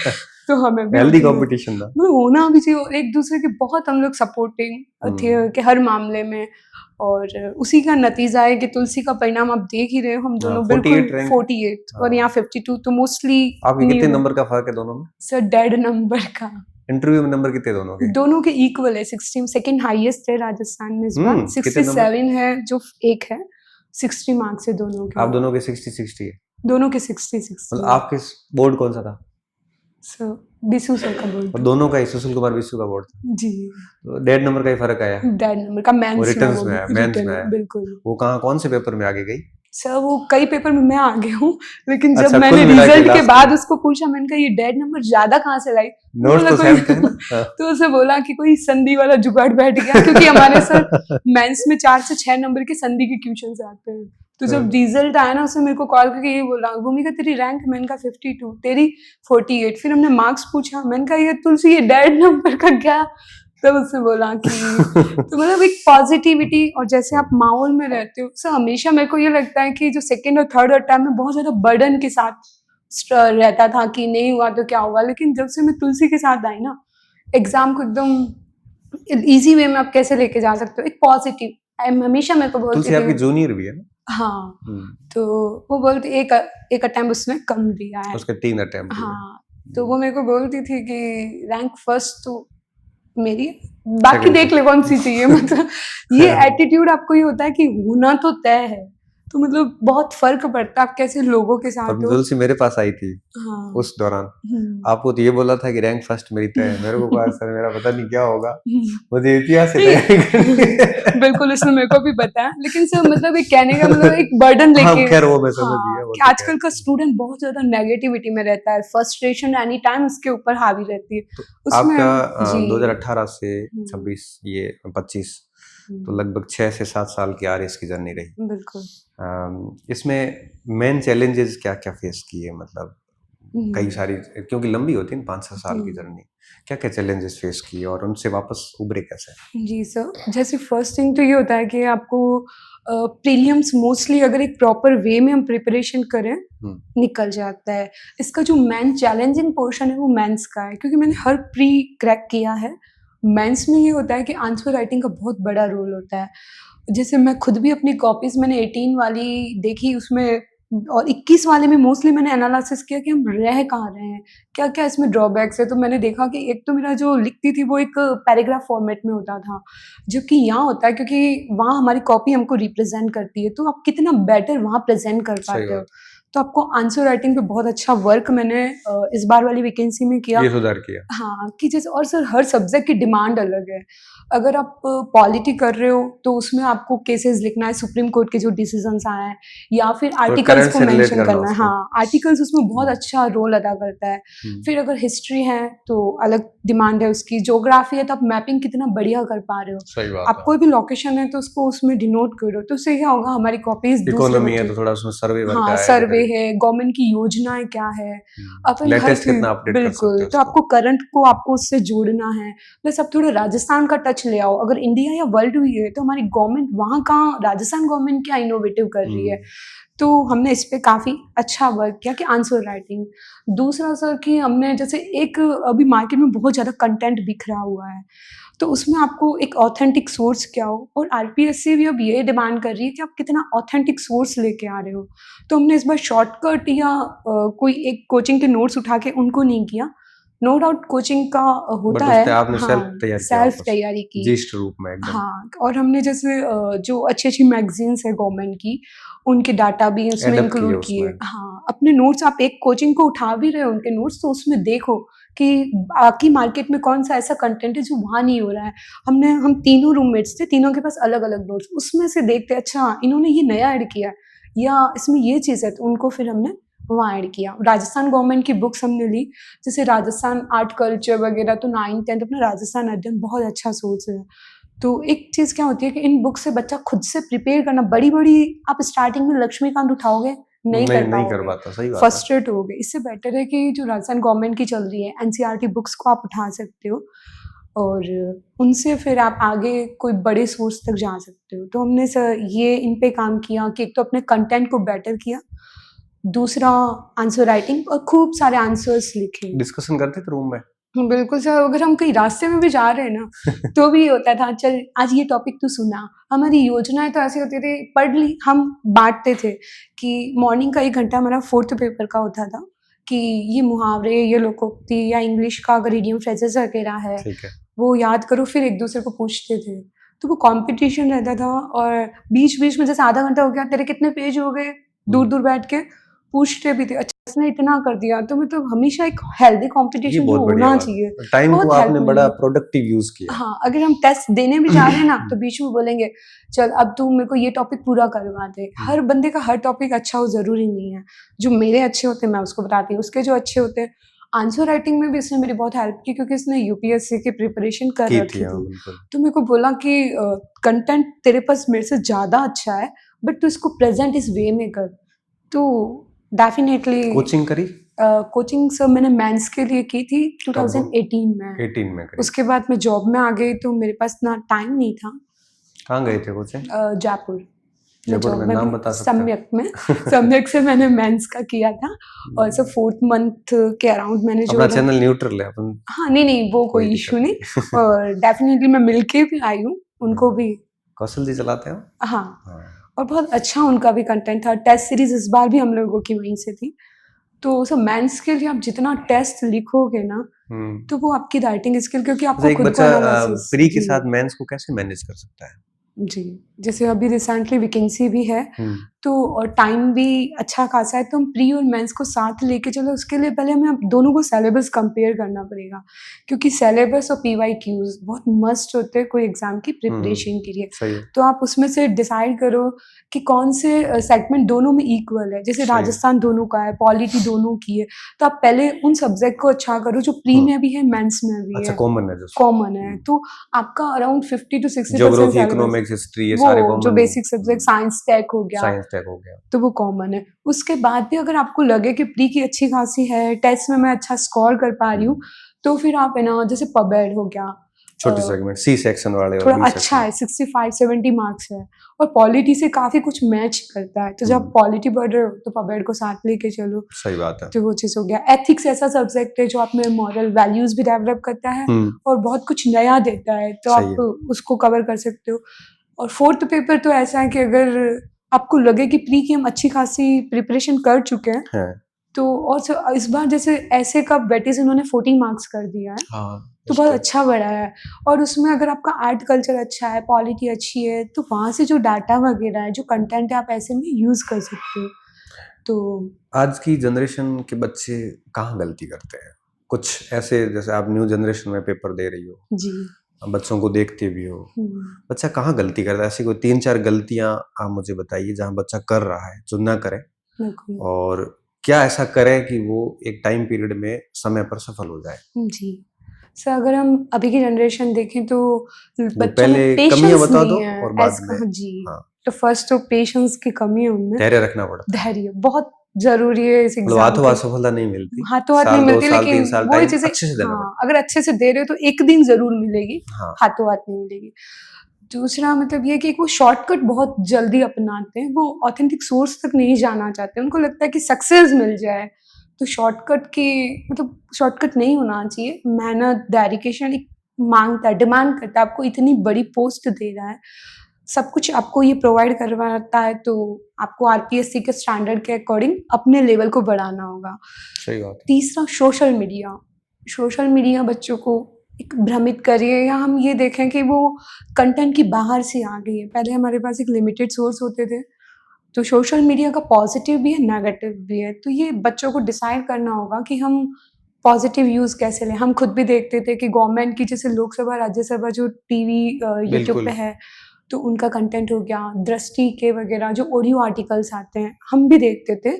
तो हमें भी हेल्दी कंपटीशन था, मतलब होना भी चाहिए, और एक दूसरे के बहुत हम लोग सपोर्टिंग थे कि हर मामले में। और उसी का नतीजा है कि तुलसी का परिणाम आप देख ही रहे हो, हम दोनों बिल्कुल 48 रैंक। 48 और यहाँ 52, तो मोस्टली आपके कितने नंबर का फर्क है दोनों में? सर 1.5 नंबर का। इंटरव्यू में नंबर कितने दोनों के? दोनों के इक्वल है। 16 सेकंड हाईएस्ट है राजस्थान में इस बार। कितने नंबर? 67 है जो एक है। 60 मार्क्स है दोनों के। आप दोनों के 60 है? दोनों के 60 मतलब आपके बोर्ड कौन सा था? सर बिसु सर का बोर्ड। और दोनों का ही सुशील कुमार बिसु का बोर्ड था। जी। तो 1.5 नंबर का ही फर्क आया। 1.5 नंबर का मेंस में, रिटर्न्स वो में है, मेंस रिटर्न में है। बिल्कुल। वो कहाँ, कौन से पेपर में आगे गई? सर वो कई पेपर में मैं आगे हूँ, लेकिन जब अच्छा, मैंने कुल मिला के रिजल्ट के last बाद में। उसको पूछा, मैंने कहा ये 1.5 नंबर ज्यादा कहाँ से लाई? नोट्स बोला तो कोई- सेम थे ना? तो उसे बोला कि कोई संधि वाला जुगाड़ बैठ गया, क्योंकि हमारे सर मेंस में 4 से 6 नंबर के संधि के क्वेश्चंस आते हैं। तो जब रिजल्ट आया ना, उसने मेरे को कॉल करके ये बोला, भूमिका तेरी रैंक, मैंने कहा 52, तेरी 48। फिर हमने मार्क्स पूछा, मैंने कहा ये तुलसी ये 1.5 नंबर का क्या? तब उसने बोला कि तो मतलब एक पॉजिटिविटी, और जैसे आप माहौल में रहते हो सर, हमेशा मेरे को ये लगता है कि जो सेकंड और थर्ड अटेम्प्ट में बहुत ज्यादा बर्डन के साथ रहता था कि नहीं हुआ तो क्या होगा, लेकिन जब से मैं तुलसी के साथ आई ना, एग्जाम को एकदम इजी वे में आप कैसे लेके जा सकते हो, एक पॉजिटिव। हमेशा मेरे को बोलती तुलसी आपकी जूनियर भी है ना? हाँ, तो वो बोलती एक अटेम्प्ट उसने कम दिया है, उसके 3 अटेम्प्ट। हाँ, तो वो मेरे को बोलती थी कि रैंक फर्स्ट तो मेरी, बाकी देख ले कौन सी चाहिए। मतलब ये एटीट्यूड आपको ये होता है कि होना तो तय है, तो मतलब बहुत फर्क पड़ता है आप कैसे लोगो के साथ हो। तुलसी मेरे पास आई थी हाँ, उस दौरान, आपको तो ये बोला था कि रैंक फर्स्ट मेरी तय है। मेरे को कहा सर मेरा पता नहीं क्या होगा, मुझे इतिहास से तैयारी करनी है। बिल्कुल, इसने मेरे को भी बताया, लेकिन सर मतलब एक कहने का मतलब एक बर्डन लेके, हाँ, खैर वो मैं समझ गया। कि आजकल का स्टूडेंट बहुत ज्यादा नेगेटिविटी में रहता है, फ्रस्ट्रेशन एनी टाइम उसके ऊपर हावी रहती है। तो आपका 2018 से 26 ये 25 तो लगभग 6 से 7 साल की आरएस की जर्नी रही। बिल्कुल। इसमें मेन चैलेंजेस क्या क्या फेस किए, मतलब कई हम्म, सारी, क्योंकि लंबी होती है ना 5-6 साल की हम्म। जर्नी, क्या क्या चैलेंजेस फेस किए और उनसे वापस उभरे कैसे? जी सर, जैसे फर्स्ट थिंग तो ये होता है कि आपको प्रीलिम्स मोस्टली अगर एक प्रॉपर वे में हम प्रिपरेशन करें, हम्म, निकल जाता है। इसका जो मेन चैलेंजिंग पोर्शन है वो मेंस का है, क्योंकि मैंने हर प्री क्रैक किया है। मेंस में ये होता है कि आंसर राइटिंग का बहुत बड़ा रोल होता है। जैसे मैं खुद भी अपनी कॉपीज़ मैंने 18 वाली देखी उसमें, और 21 वाले में मोस्टली मैंने एनालिसिस किया कि हम रह कहाँ रहे हैं, क्या-क्या इसमें ड्रॉबैक्स है। तो मैंने देखा कि एक तो मेरा जो लिखती थी वो एक पैराग्राफ फॉर्मेट में होता था, जो कि यहाँ होता है क्योंकि वहाँ हमारी कॉपी हमको रिप्रेज़ेंट करती है, तो आप कितना बेटर वहाँ प्रेज़ेंट कर सही पाते हो। बात। तो आपको आंसर राइटिंग पे बहुत अच्छा वर्क मैंने इस बार वाली वैकेंसी में किया। ये सुधार किया। हाँ, कि जैसे और सर हर सब्जेक्ट की डिमांड अलग है। अगर आप पॉलिटी कर रहे हो तो उसमें आपको केसेस लिखना है, सुप्रीम कोर्ट के जो डिसीजंस आए हैं, या फिर तो आर्टिकल्स करंट को से रिलेट मेंशन करना करना है। उसको। हाँ, आर्टिकल्स उसमें बहुत हम्म, अच्छा रोल अदा करता है। हम्म, फिर अगर हिस्ट्री है तो अलग डिमांड है उसकी, ज्योग्राफी है तो आप मैपिंग कितना बढ़िया कर पा रहे हो। सही बात आप है। कोई भी लोकेशन है तो उसको उसमें डिनोट करो, तो उससे क्या होगा, हमारी कॉपीज दूसरे इकोनॉमी है बच्चे, तो थोड़ा उसमें सर्वे वर्क हाँ, आएगा सर्वे इधर। है, गवर्नमेंट की योजनाएँ क्या है, अपन हर लेटेस्ट चीज़ कितना अपडेट कर सकते बिल्कुल, हैं तो उसको। आपको करंट को आपको उससे जोड़ना है। प्लस आप थोड़ा राजस्थान का टच ले आओ, अगर इंडिया या वर्ल्ड भी है, तो हमारी गवर्नमेंट वहाँ का, राजस्थान गवर्नमेंट क्या इनोवेटिव कर रही है। तो हमने इस पे काफ़ी अच्छा वर्क किया कि आंसर राइटिंग। दूसरा सर कि हमने जैसे एक अभी मार्केट में बहुत ज़्यादा कंटेंट बिखरा हुआ है, तो उसमें आपको एक ऑथेंटिक सोर्स क्या हो, और आरपीएससी भी अब ये डिमांड कर रही है कि आप कितना ऑथेंटिक सोर्स लेके आ रहे हो। तो हमने इस बार शॉर्टकट या कोई एक कोचिंग के नोट्स उठा के उनको नहीं किया। नो डाउट कोचिंग का होता बट उस है, पे आपने सेल्फ हाँ, तैयार किया सेल्फ वापस, तैयारी की। जीस्ट रूप में एकदम। हाँ, और हमने जैसे जो अच्छी-अच्छी मैगज़ीन्स हैं गवर्नमेंट की, उनके डाटा भी उसमें एडप्ट किए इंक्लूड किए। उसमें। हाँ, अपने नोट्स, आप एक कोचिंग को उठा भी रहे हो उनके नोट्स, तो उसमें देखो कि बाकी मार्केट में कौन-सा ऐसा कंटेंट है जो वहाँ नहीं हो रहा है। हम तीनों रूममेट्स थे, तीनों के पास अलग-अलग नोट्स, उसमें से देखते अच्छा इन्होंने ये नया ऐड किया है, या इसमें ये चीज़ है, तो उनको फिर हमने वहाँ ऐड किया। राजस्थान गवर्नमेंट की बुक्स हमने ली, जैसे राजस्थान आर्ट कल्चर वगैरह, तो 9th-10th अपना राजस्थान अध्ययन बहुत अच्छा सोर्स है। तो एक चीज़ क्या होती है कि इन बुक से बच्चा खुद से प्रिपेयर करना, बड़ी-बड़ी आप स्टार्टिंग में लक्ष्मीकांत उठाओगे, नहीं कर नहीं कर पाओगे, पाता, सही बात है। फ्रस्ट्रेट होगे। इससे बेटर है कि जो राजस्थान गवर्नमेंट की चल रही है, एनसीईआरटी बुक्स को आप उठा सकते हो, और उनसे फिर आप आगे कोई बड़े सोर्स तक जा सकते हो। तो हमने सर ये इन पे काम किया कि एक तो अपने कंटेंट को बेटर किया, दूसरा आंसर राइटिंग, और खूब सारे आंसर्स लिखे। डिस्कशन करते थे रूम में। बिल्कुल सर, अगर हम कहीं रास्ते में भी जा रहे हैं ना, तो भी होता था, चल आज ये टॉपिक तू सुना। हमारी योजनाएँ तो ऐसी होती थी, पढ़ ली, हम बाँटते थे कि मॉर्निंग का 1 घंटा हमारा 4th पेपर का होता था, कि ये मुहावरे, ये लोकोक्ति या इंग्लिश का अगर इडियम फ्रेजेज़ वगैरह है, ठीक है। वो याद करो, फिर एक-दूसरे को पूछते थे। तो वो कॉम्पिटिशन रहता था, और बीच-बीच में जैसे आधा घंटा हो गया, तेरे कितने पेज हो गए? दूर-दूर बैठ के पूछते भी थे, अच्छा इसने इतना कर दिया, तो मतलब हमेशा एक हेल्दी ये कॉम्पिटिशन जो बहुत बढ़िया होना बात चाहिए, है, टाइम को बहुत हेल्प आपने बड़ा मिली। प्रोडक्टिव यूज किया। हाँ, अगर हम टेस्ट देने भी जा रहे हैं ना, तो बीच में बोलेंगे, चल अब तू मेरे को ये टॉपिक पूरा करवा दे। हर बंदे का हर टॉपिक अच्छा हो ज़रूरी नहीं है। जो मेरे अच्छे होते हैं मैं उसको बताती हूँ, उसके जो अच्छे होते हैं। आंसर राइटिंग में भी इसने मेरी बहुत हेल्प की, क्योंकि इसने यूपीएससी की प्रिपरेशन कर की थी, रखी हाँ थी। बिल्कुल। तो मेरे को बोला कि कंटेंट तेरे पास मेरे से ज़्यादा अच्छा है, बट तू इसको प्रेज़ेंट इस वे में कर। तो डेफ़िनेटली कोचिंग करी कोचिंग सर मैंने मेंस के लिए की थी कब? 2018 में। 18 में करी। उसके बाद मैं जॉब में आ गई, तो मेरे पास ना टाइम नहीं था। कहाँ गए थे कोचिंग? जयपुर। मैं जयपुर जॉब में में नाम भी बता सकते हैं? सम्यक में सम्यक से मैंने मेंस का किया था, और सर 4th मंथ के अराउंड मैंने जो अपना चैनल न्यूट्रल है अपन। हाँ, नहीं, वो कोई इश्यू नहीं, और डेफ़िनेटली मैं मिल के भी आई हूँ, उनको भी। कौशल जी चलाते हो? हाँ, हाँ। और बहुत अच्छा उनका भी कंटेंट था। टेस्ट सीरीज़ इस बार भी हम लोगों की वहीं से थी। तो सर मेंस के लिए आप जितना टेस्ट लिखोगे ना, तो वो आपकी राइटिंग स्किल, क्योंकि अच्छा, आपको एक खुद को बच्चा एनालिसिस प्री के जी। साथ मेंस को कैसे मैनेज कर सकता है? जी, जैसे अभी रिसेंटली वैकेंसी भी है, तो और टाइम भी अच्छा खासा है, तो हम प्री और मेंस को साथ लेके चलो, उसके लिए पहले हमें आप दोनों को सिलेबस कंपेयर करना पड़ेगा, क्योंकि सिलेबस और पीवाईक्यूज़ बहुत मस्ट होते हैं कोई एग्ज़ाम की प्रिपरेशन के लिए। सही है। तो आप उसमें से डिसाइड करो कि कौन से सेगमेंट दोनों में इक्वल है, जैसे सही है। राजस्थान दोनों का है, पॉलिटी दोनों की है, तो आप पहले उन सब्जेक्ट को अच्छा करो जो प्री में भी है, मेंस में भी अच्छा, है, कॉमन है जो कॉमन है, तो आपका around 50 to 60% geography, syllabus, economics, history, ये वो सारे जो common. Basic subject, science tech हो गया, साइंस अटैक हो गया। तो वो कॉमन है। उसके बाद भी अगर आपको लगे कि प्री की अच्छी खासी है, टेस्ट में मैं अच्छा स्कोर कर पा रही हूँ, तो फिर आप है ना, जैसे पबेड हो गया, छोटे सेगमेंट, सी सेक्शन वाले और थोड़ा बी अच्छा सेक्शन। है, 65-70 मार्क्स है और पॉलिटी से काफ़ी कुछ मैच करता है। तो जब पॉलिटी पढ़ रहे हो तो पबेड को साथ लेके चलो, सही बात है। तो वो चीज़ हो गया। एथिक्स ऐसा सब्जेक्ट है जो आप में मॉरल वैल्यूज़ भी डेवलप करता है और बहुत कुछ नया देता है, तो सही आप है। उसको कवर कर सकते हो। और फोर्थ पेपर तो ऐसा है कि अगर आपको लगे कि प्री की हम अच्छी खासी प्रिपरेशन कर चुके हैं, हैं। तो और इस बार जैसे ऐसे का वेटेज उन्होंने 40 मार्क्स कर दिया है, तो बहुत अच्छा बढ़ा है। और उसमें अगर आपका आर्ट कल्चर अच्छा है, पॉलिटी अच्छी है, तो वहाँ से जो डाटा वगैरह है, जो कंटेंट है, आप ऐसे में यूज़ कर सकते हो। तो आज की जनरेशन के बच्चे कहाँ गलती करते हैं? कुछ ऐसे, जैसे आप न्यू जनरेशन में पेपर दे रही हो, जी, बच्चों को देखते भी हो, बच्चा कहाँ गलती करता है? ऐसी कोई 3-4 गलतियाँ आप मुझे बताइए जहाँ बच्चा कर रहा है, जो ना करे, बिल्कुल। और क्या ऐसा करे कि वो एक टाइम पीरियड में समय पर सफल हो जाए? जी। सर अगर हम अभी की जनरेशन देखें तो नहीं, बच्चों में पहले कमियाँ पेशेंस बता दो नहीं है। और बाद में। जी, हाँ, तो फर्स्ट तो पेशेंस की कमी है उनमें। धैर्य रखना पड़ता है। धैर्य बहुत ज़रूरी है इस मतलब एग्ज़ाम हाथों-हाथ के। सफलता नहीं मिलती। हाथों-हाथ नहीं साल 2 मिलती, साल, 3 लेकिन साल वही टाइम चीज़ें, अच्छे से देना हाँ, पड़ता अगर अच्छे से दे रहे हो तो एक दिन ज़रूर मिलेगी, है। हाँ, हाथों-हाथ नहीं मिलेगी। दूसरा मतलब ये है कि वो शॉर्टकट बहुत जल्दी अपनाते हैं, वो ऑथेंटिक सोर्स तक नहीं जाना चाहते। उनको लगता है कि सक्सेस मिल जाए, तो शॉर्टकट की मतलब शॉर्टकट नहीं होना चाहिए। मेहनत, डेडिकेशन एक माँगता है, डिमांड करता है, आपको इतनी बड़ी पोस्ट दे रहा है, सब कुछ आपको ये प्रोवाइड करवाता है, तो आपको आरपीएससी के स्टैंडर्ड के अकॉर्डिंग अपने लेवल को बढ़ाना होगा। सही बात है। तीसरा सोशल मीडिया। सोशल मीडिया बच्चों को एक भ्रमित कर रही है, या हम ये देखें कि वो कंटेंट की बाहर से आ गई है। पहले हमारे पास एक लिमिटेड सोर्स होते थे, तो सोशल मीडिया का पॉजिटिव भी है, नेगेटिव भी है। तो ये बच्चों को डिसाइड करना होगा कि हम पॉजिटिव यूज़ कैसे लें। हम खुद भी देखते थे कि गवर्नमेंट की जैसे लोकसभा, राज्यसभा जो टीवी यूट्यूब पे बिल्कुल। है, तो उनका कंटेंट हो गया, दृष्टि के वगैरह जो ऑडियो आर्टिकल्स आते हैं, हम भी देखते थे।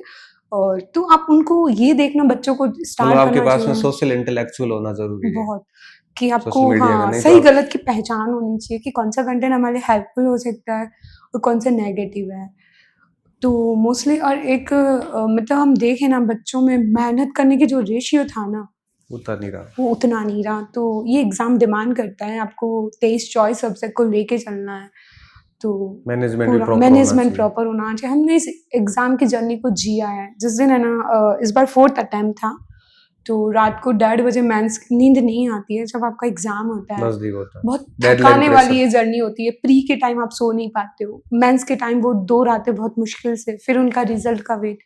और तो आप उनको ये देखना बच्चों को मतलब स्टार्ट आपके करना पास में चाहिए सोशल इंटेलेक्चुअल होना ज़रूरी है, बहुत, कि आपको सोशल मीडिया का, हाँ, नहीं तो सही आप गलत की पहचान होनी चाहिए कि कौन-सा कंटेंट हमारे लिए हेल्पफुल हो सकता है और कौन-सा नेगेटिव है। तो मोस्टली और एक मतलब हम देखें ना, बच्चों में मेहनत करने की जो रेशियो था ना, उतना नहीं रहा। वो उतना नहीं रहा। तो ये एग्ज़ाम डिमांड करता है, आपको 23 चॉइस सब्जेक्ट को लेके चलना है, तो मैनेजमेंट भी पूरा प्रॉपर होना मैनेजमेंट चाहिए। प्रॉपर होना चाहिए। हमने इस एग्ज़ाम की जर्नी को जिया है। जिस दिन है ना, इस बार 4th अटेम्प्ट था, तो रात को 1:30 बजे मेंस नींद नहीं आती है जब आपका एग्ज़ाम होता है। नज़दीक होता है। बहुत डेडलाइन थकाने वाली प्रेशर। ये जर्नी होती है। प्री के टाइम आप सो नहीं पाते हो, मेंस के टाइम वो 2 रातें बहुत मुश्किल से, फिर उनका रिज़ल्ट का वेट।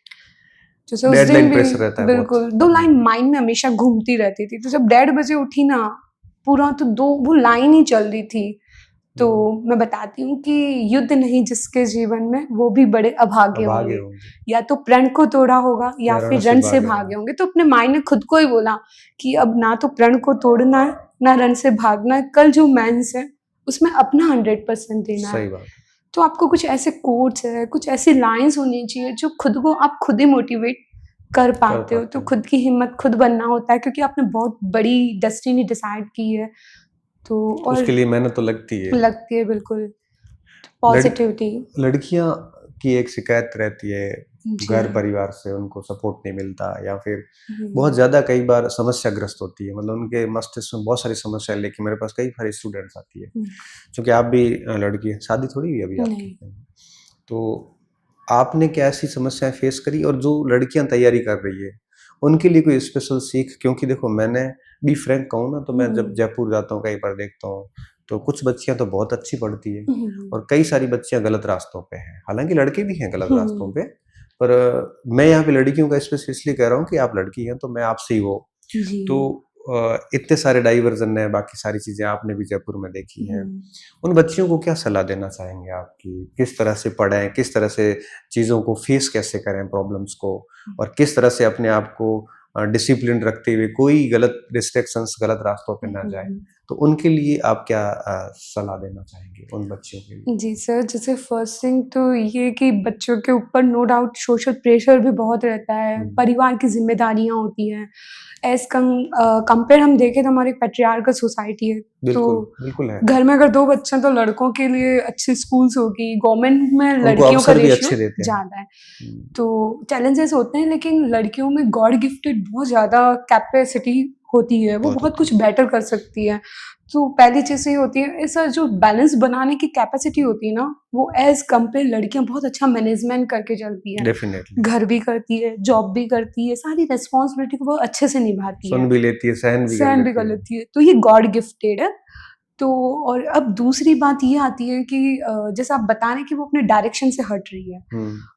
जैसे उस दिन डेडलाइन भी प्रेशर रहता है बहुत। बिल्कुल 2 लाइन माइंड में हमेशा घूमती रहती थी। तो जब 1:30 बजे उठी ना, पूरा तो 2 वो लाइन ही चल रही थी। तो मैं बताती हूँ कि युद्ध नहीं जिसके जीवन में, वो भी बड़े अभागे अभागे होंगे। होंगे, या तो प्रण को तोड़ा होगा या या रण फिर से रण से भागे भागे होंगे। होंगे। तो अपने माइंड ने खुद को ही बोला कि अब ना तो प्रण को तोड़ना है, ना रण से भागना है। कल जो मेंस है, उसमें अपना 100% देना है। सही बात। तो आपको कुछ ऐसे कोट्स है, कुछ ऐसी लाइन्स होनी चाहिए जो खुद को आप खुद ही मोटिवेट कर पाते हो। पाते तो हैं। खुद की हिम्मत खुद बनना होता है, क्योंकि आपने बहुत बड़ी डेस्टिनी डिसाइड की है। तो तो और उसके लिए मेहनत तो लगती है। लगती है बिल्कुल लड़ पॉजिटिविटी। लड़कियां की एक शिकायत रहती है जी। घर परिवार से, उनको सपोर्ट नहीं मिलता, या फिर बहुत हम्म, ज़्यादा कई बार समस्याग्रस्त होती है। मतलब उनके मस्तिष्क में बहुत सारी समस्या है, लेकिन मेरे पास कई सारे स्टूडेंट्स आती है, हम्म, क्योंकि आप भी लड़की हैं, शादी थोड़ी हुई अभी आपकी। नहीं। तो आपने क्या ऐसी समस्याएं फेस करी, और जो लड़कियां तैयारी कर रही है उनके लिए कोई स्पेशल सीख? क्योंकि देखो, मैंने बी फ्रैंक कहूँ ना, तो मैं जब जयपुर जाता हूँ, कहीं पर देखता हूँ, तो कुछ बच्चियां तो बहुत अच्छी पढ़ती है और कई सारी बच्चियां गलत रास्तों पे हैं। हालांकि लड़के भी हैं गलत रास्तों पे, पर मैं यहाँ पे लड़कियों का स्पेशल इसलिए कह रहा हूँ कि आप लड़की हैं, तो मैं आपसे ही वो। जी। तो इतने सारे डाइवर्जन है, बाकी सारी चीजें आपने भी जयपुर में देखी हैं। उन बच्चियों को क्या सलाह देना चाहेंगे आप कि किस तरह से पढ़ें, किस तरह से चीज़ों को फेस कैसे करें, प्रॉब्लम्स को, और किस तरह से अपने आप को डिसिप्लिन रखते हुए कोई गलत रिस्ट्रिक्शंस, गलत रास्तों पे ना जाए? तो उनके लिए आप क्या सलाह देना चाहेंगे उन बच्चियों के लिए? जी सर, जैसे फर्स्ट थिंग तो ये कि बच्चों के ऊपर नो डाउट सोशल प्रेशर भी बहुत रहता है, परिवार की ज़िम्मेदारियाँ होती हैं। कंपेयर हम देखें तो हमारी पैट्रियार्कल सोसाइटी है, बिल्कुल बिल्कुल है। घर में अगर 2 बच्चे हैं तो लड़कों के लिए अच्छी स्कूल्स होगी, गवर्नमेंट में उनको लड़कियों का अवसर भी रेशियो अच्छे देते हैं। ज़्यादा है। तो चैलेंजेस होते हैं, लेकिन लड़कियों में गॉड गिफ्टेड बहुत ज़्यादा कैपेसिटी होती है, वो बहुत बहुत होती कुछ बेटर कर सकती है। तो पहली चीज़ ये होती है, ऐसा जो बैलेंस बनाने की कैपेसिटी होती है ना, वो एज़ कंपेयर लड़कियाँ बहुत अच्छा मैनेजमेंट करके चलती है। डेफिनेटली। घर भी करती है, जॉब भी करती है, सारी रिस्पॉन्सिबिलिटी को वो अच्छे से निभाती है। सुन भी लेती है, सहन भी कर सहन भी लेती कर है। लेती है, तो ये गॉड गिफ्टेड है। तो और अब दूसरी बात ये आती है कि जैसे आप बता रहे हैं कि वो अपने डायरेक्शन से हट रही है।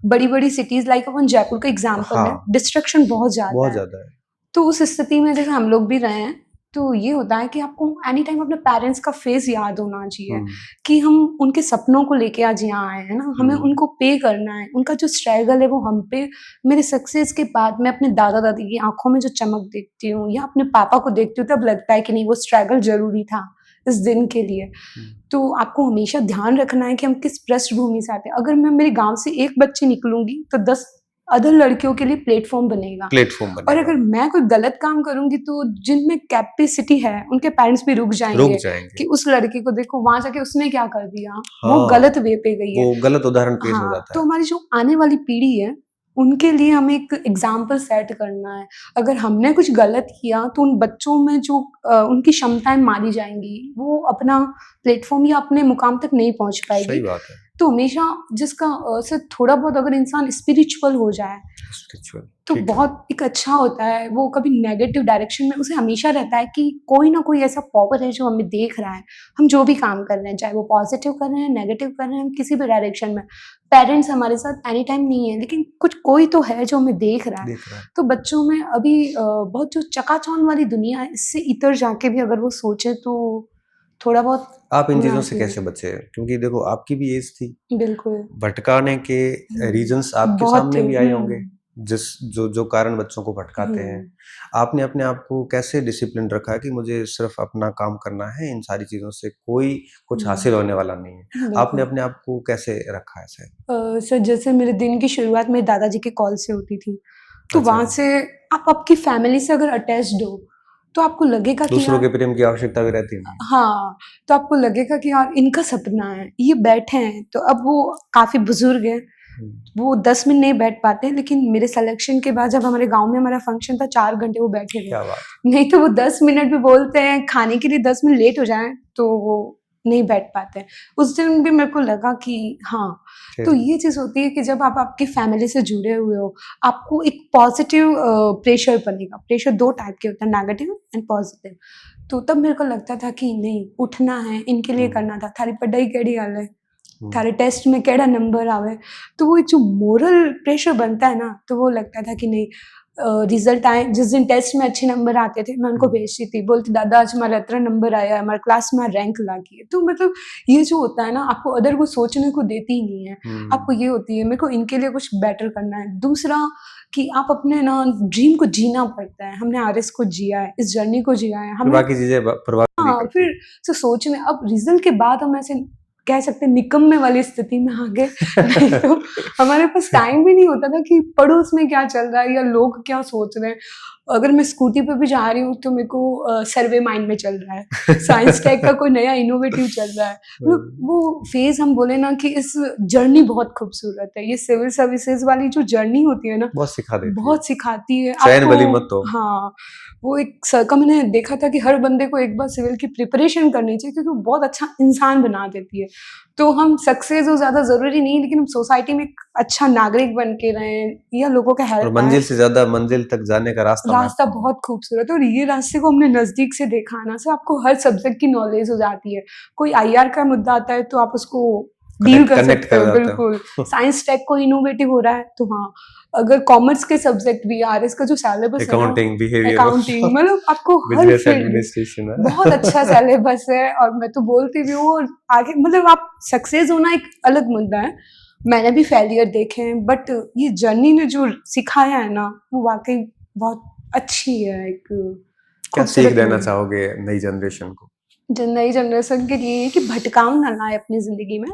बड़ी-बड़ी सिटीज़ लाइक अपन जयपुर का एग्ज़ाम्पल है, हाँ, डिस्ट्रैक्शन बहुत ज़्यादा बहुत है। ज़्यादा है। तो उस स्थिति में जैसे हम लोग भी रहे हैं, तो ये होता है कि आपको एनी टाइम अपने पेरेंट्स का फेस याद होना चाहिए कि हम उनके सपनों को लेके आज यहाँ आए हैं ना, हमें उनको पे करना है। उनका जो स्ट्रगल है वो हम पे। मेरे सक्सेस के बाद मैं अपने दादा-दादी की आँखों में जो चमक देखती हूँ या अपने पापा को देखती हूँ, तब लगता है कि नहीं, वो स्ट्रगल ज़रूरी था इस दिन के लिए। तो आपको हमेशा ध्यान रखना है कि हम किस पृष्ठभूमि से आते हैं। अगर मैं मेरे गाँव से एक बच्ची निकलूँगी तो 10 अदर लड़कियों के लिए प्लेटफ़ॉर्म बनेगा। प्लेटफ़ॉर्म और बनेगा। अगर मैं कोई गलत काम करूँगी तो जिनमें कैपेसिटी है, उनके पेरेंट्स भी रुक रुक जाएँगे जाएँगे। कि उस लड़की को देखो वहाँ जाके उसने क्या कर दिया, वो हाँ, गलत वे पे गई है। वो गलत उदाहरण पेश हो हाँ, जाता तो है। हमारी जो आने वाली पीढ़ी है, उनके लिए हमें एक एग्ज़ाम्पल सेट करना है। अगर हमने कुछ गलत किया तो उन बच्चों में जो उनकी क्षमताएँ मारी जाएँगी, वो अपना प्लेटफ़ॉर्म या अपने मुकाम तक नहीं पहुँच सही पाएगी। बात है। तो हमेशा जिसका सिर्फ़ थोड़ा बहुत अगर इंसान स्पिरिचुअल हो जाए, स्पिरिचुअल, तो ठीक है। बहुत एक अच्छा होता है। वो कभी नेगेटिव डायरेक्शन में, उसे हमेशा रहता है कि कोई ना कोई ऐसा पावर है जो हमें देख रहा है। हम जो भी काम कर रहे हैं, चाहे वो पॉजिटिव कर रहे हैं, नेगेटिव कर रहे हैं, हम किसी भी डायरेक्शन में। पेरेंट्स हमारे साथ एनी टाइम नहीं है, लेकिन कुछ कोई तो है जो हमें देख रहा है। देख रहा है। तो बच्चों में अभी बहुत जो चकाचौंध वाली दुनिया है, इससे इतर जाके भी अगर वो सोचे तो थोड़ा बहुत आप इन चीज़ों होना से चाहिए। कैसे बचे? क्योंकि देखो आपकी भी एज थी, बिल्कुल। भटकाने के रीज़न्स आपके बहुत सामने थे। भी आए होंगे, जो कारण बच्चों को भटकाते हैं। हुँ। आपने अपने आप को कैसे डिसिप्लिन रखा कि मुझे सिर्फ़ अपना काम करना है, इन सारी चीज़ों से कोई कुछ हासिल होने वाला नहीं है? आपने बिल्कुल। अपने आप को कैसे रखा ऐसे? सर जैसे मेरे दिन की शुरुआत मेरे दादाजी के कॉल से होती थी, तो अच्छा, वहाँ से आप आपकी फैमिली से अगर अटैच्ड हो, तो आपको लगेगा कि दूसरों यार के प्रेम की आवश्यकता भी रहती नहीं है। हाँ, तो आपको लगेगा कि यार इनका सपना है, ये बैठे हैं, तो अब वो काफ़ी बुज़ुर्ग हैं, हुँ, वो 10 मिनट नहीं बैठ पाते, लेकिन मेरे सिलेक्शन के बाद जब हमारे गाँव में हमारा फंक्शन था, 4 घंटे वो बैठे रहे। क्या बात नहीं तो वो 10 मिनट भी बोलते हैं, खाने के लिए 10 मिनट लेट हो जाएँ, तो वो नहीं बैठ पाते हैं। उस दिन भी मेरे को लगा कि हाँ, है। तो ये चीज़ होती है कि जब आप आपकी फैमिली से जुड़े हुए हो, आपको एक पॉज़िटिव प्रेशर बनेगा। प्रेशर 2 टाइप के होते हैं, नेगेटिव एंड पॉज़िटिव। तो तब मेरे को लगता था कि नहीं, उठना है, इनके लिए करना था। थारी पढ़ाई केड़ी हाल है? थारे टेस्ट में केड़ा नंबर आवे? तो वो एक जो मोरल प्रेशर बनता है ना, तो वो लगता था कि नहीं, रिज़ल्ट आए, जिस दिन टेस्ट में अच्छे नंबर आते थे, मैं उनको भेजती थी, बोलती दादा आज हमारा इतना नंबर आया है, हमारे क्लास में रैंक लागी है। तो मतलब ये जो होता है ना, आपको अदर को सोचने को देती ही नहीं है। आपको ये होती है मेरे को इनके लिए कुछ बेटर करना है। दूसरा कि आप अपने ना ड्रीम को जीना पड़ता है। हमने आरएस को जिया है, इस जर्नी को जिया है। फिर हमें बाकी चीज़ें प्रभावित नहीं हाँ, करती। फिर से सोचने अब रिज़ल्ट के बाद हम ऐसे कह सकते हैं निकम्मे वाली स्थिति में आ गए। नहीं तो हमारे पास टाइम भी नहीं होता था कि पड़ोस में क्या चल रहा है या लोग क्या सोच रहे हैं। अगर मैं स्कूटी पे भी जा रही हूँ तो मेरे को सर्वे माइंड में चल रहा है। साइंस टेक का कोई नया इनोवेटिव चल रहा है। मतलब वो फ़ेज़ हम बोले ना कि इस जर्नी बहुत खूबसूरत है। ये सिविल सर्विसेज़ वाली जो जर्नी होती है ना, बहुत सिखा देती है। बहुत सिखाती है चैन भली आपको। मत हो। हाँ, वो एक सर्कल मैंने देखा था कि हर बंदे को एक बार सिविल की प्रिपरेशन करनी चाहिए क्योंकि वो बहुत अच्छा इंसान बना देती है। तो हम सक्सेस हो ज़्यादा ज़रूरी नहीं, लेकिन हम सोसाइटी में एक अच्छा नागरिक बन के रहें या लोगों का और हेल्प मंजिल आए। से ज़्यादा मंजिल तक जाने का रास्ता रास्ता महत्वपूर्ण है। बहुत खूबसूरत है और ये रास्ते को हमने नज़दीक से देखा ना, से आपको हर सब्जेक्ट की नॉलेज हो जाती है। कोई आईआर का मुद्दा आता है तो आप उसको डील कर कनेक्ट सकते कर हो, जाते बिल्कुल। हो। साइंस टेक को इनोवेटिव हो रहा है तो हाँ, अगर कॉमर्स के सब्जेक्ट भी आरएस का जो सिलेबस है ना, अकाउंटिंग, बिहेवियर अकाउंटिंग मतलब आपको हर बिज़नेस फील्ड एडमिनिस्ट्रेशन है। बहुत अच्छा सिलेबस है और मैं तो बोलती भी हूँ और आगे मतलब आप सक्सेस होना एक अलग मुद्दा है। मैंने भी फेलियर देखे हैं बट ये जर्नी ने जो सिखाया है ना, वो वाक़ई बहुत अच्छी है, एक क्या सीख खूबसूरत देना मूवी। चाहोगे नई जनरेशन को? जो नई जनरेशन के लिए कि भटकाव ना लाए अपनी ज़िंदगी में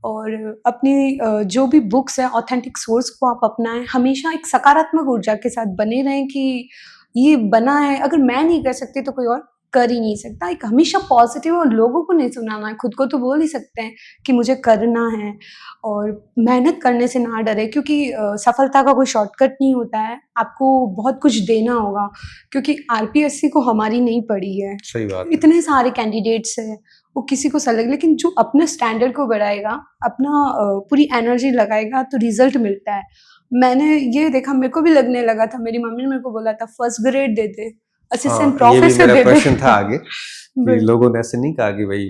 और अपनी जो भी बुक्स हैं ऑथेंटिक सोर्स को आप अपनाएँ। हमेशा एक सकारात्मक ऊर्जा के साथ बने रहें कि ये बना है, अगर मैं नहीं कर सकती तो कोई और कर ही नहीं सकता। एक हमेशा पॉजिटिव और लोगों को नहीं सुनाना है, खुद को तो बोल ही सकते हैं कि मुझे करना है और मेहनत करने से ना डरे, क्योंकि सफलता का कोई शॉर्टकट नहीं होता है, आपको बहुत कुछ देना होगा, क्योंकि आरपीएससी को हमारी नहीं पड़ी है। सही बात है। इतने सारे कैंडिडेट्स हैं, वो किसी को सेलेक्ट, लेकिन जो अपने स्टैंडर्ड को बढ़ाएगा, अपना पूरी एनर्जी लगाएगा तो रिजल्ट मिलता है। मैंने ये देखा, मेरे को भी लगने लगा था, मेरी मम्मी ने मेरे को बोला था फर्स्ट ग्रेड दे दे, असिस्टेंट ये भी प्रोफेसर मेरा दे दे। क्वेश्चन था आगे कि बिल्कुल। लोगों ने ऐसे नहीं कहा कि भाई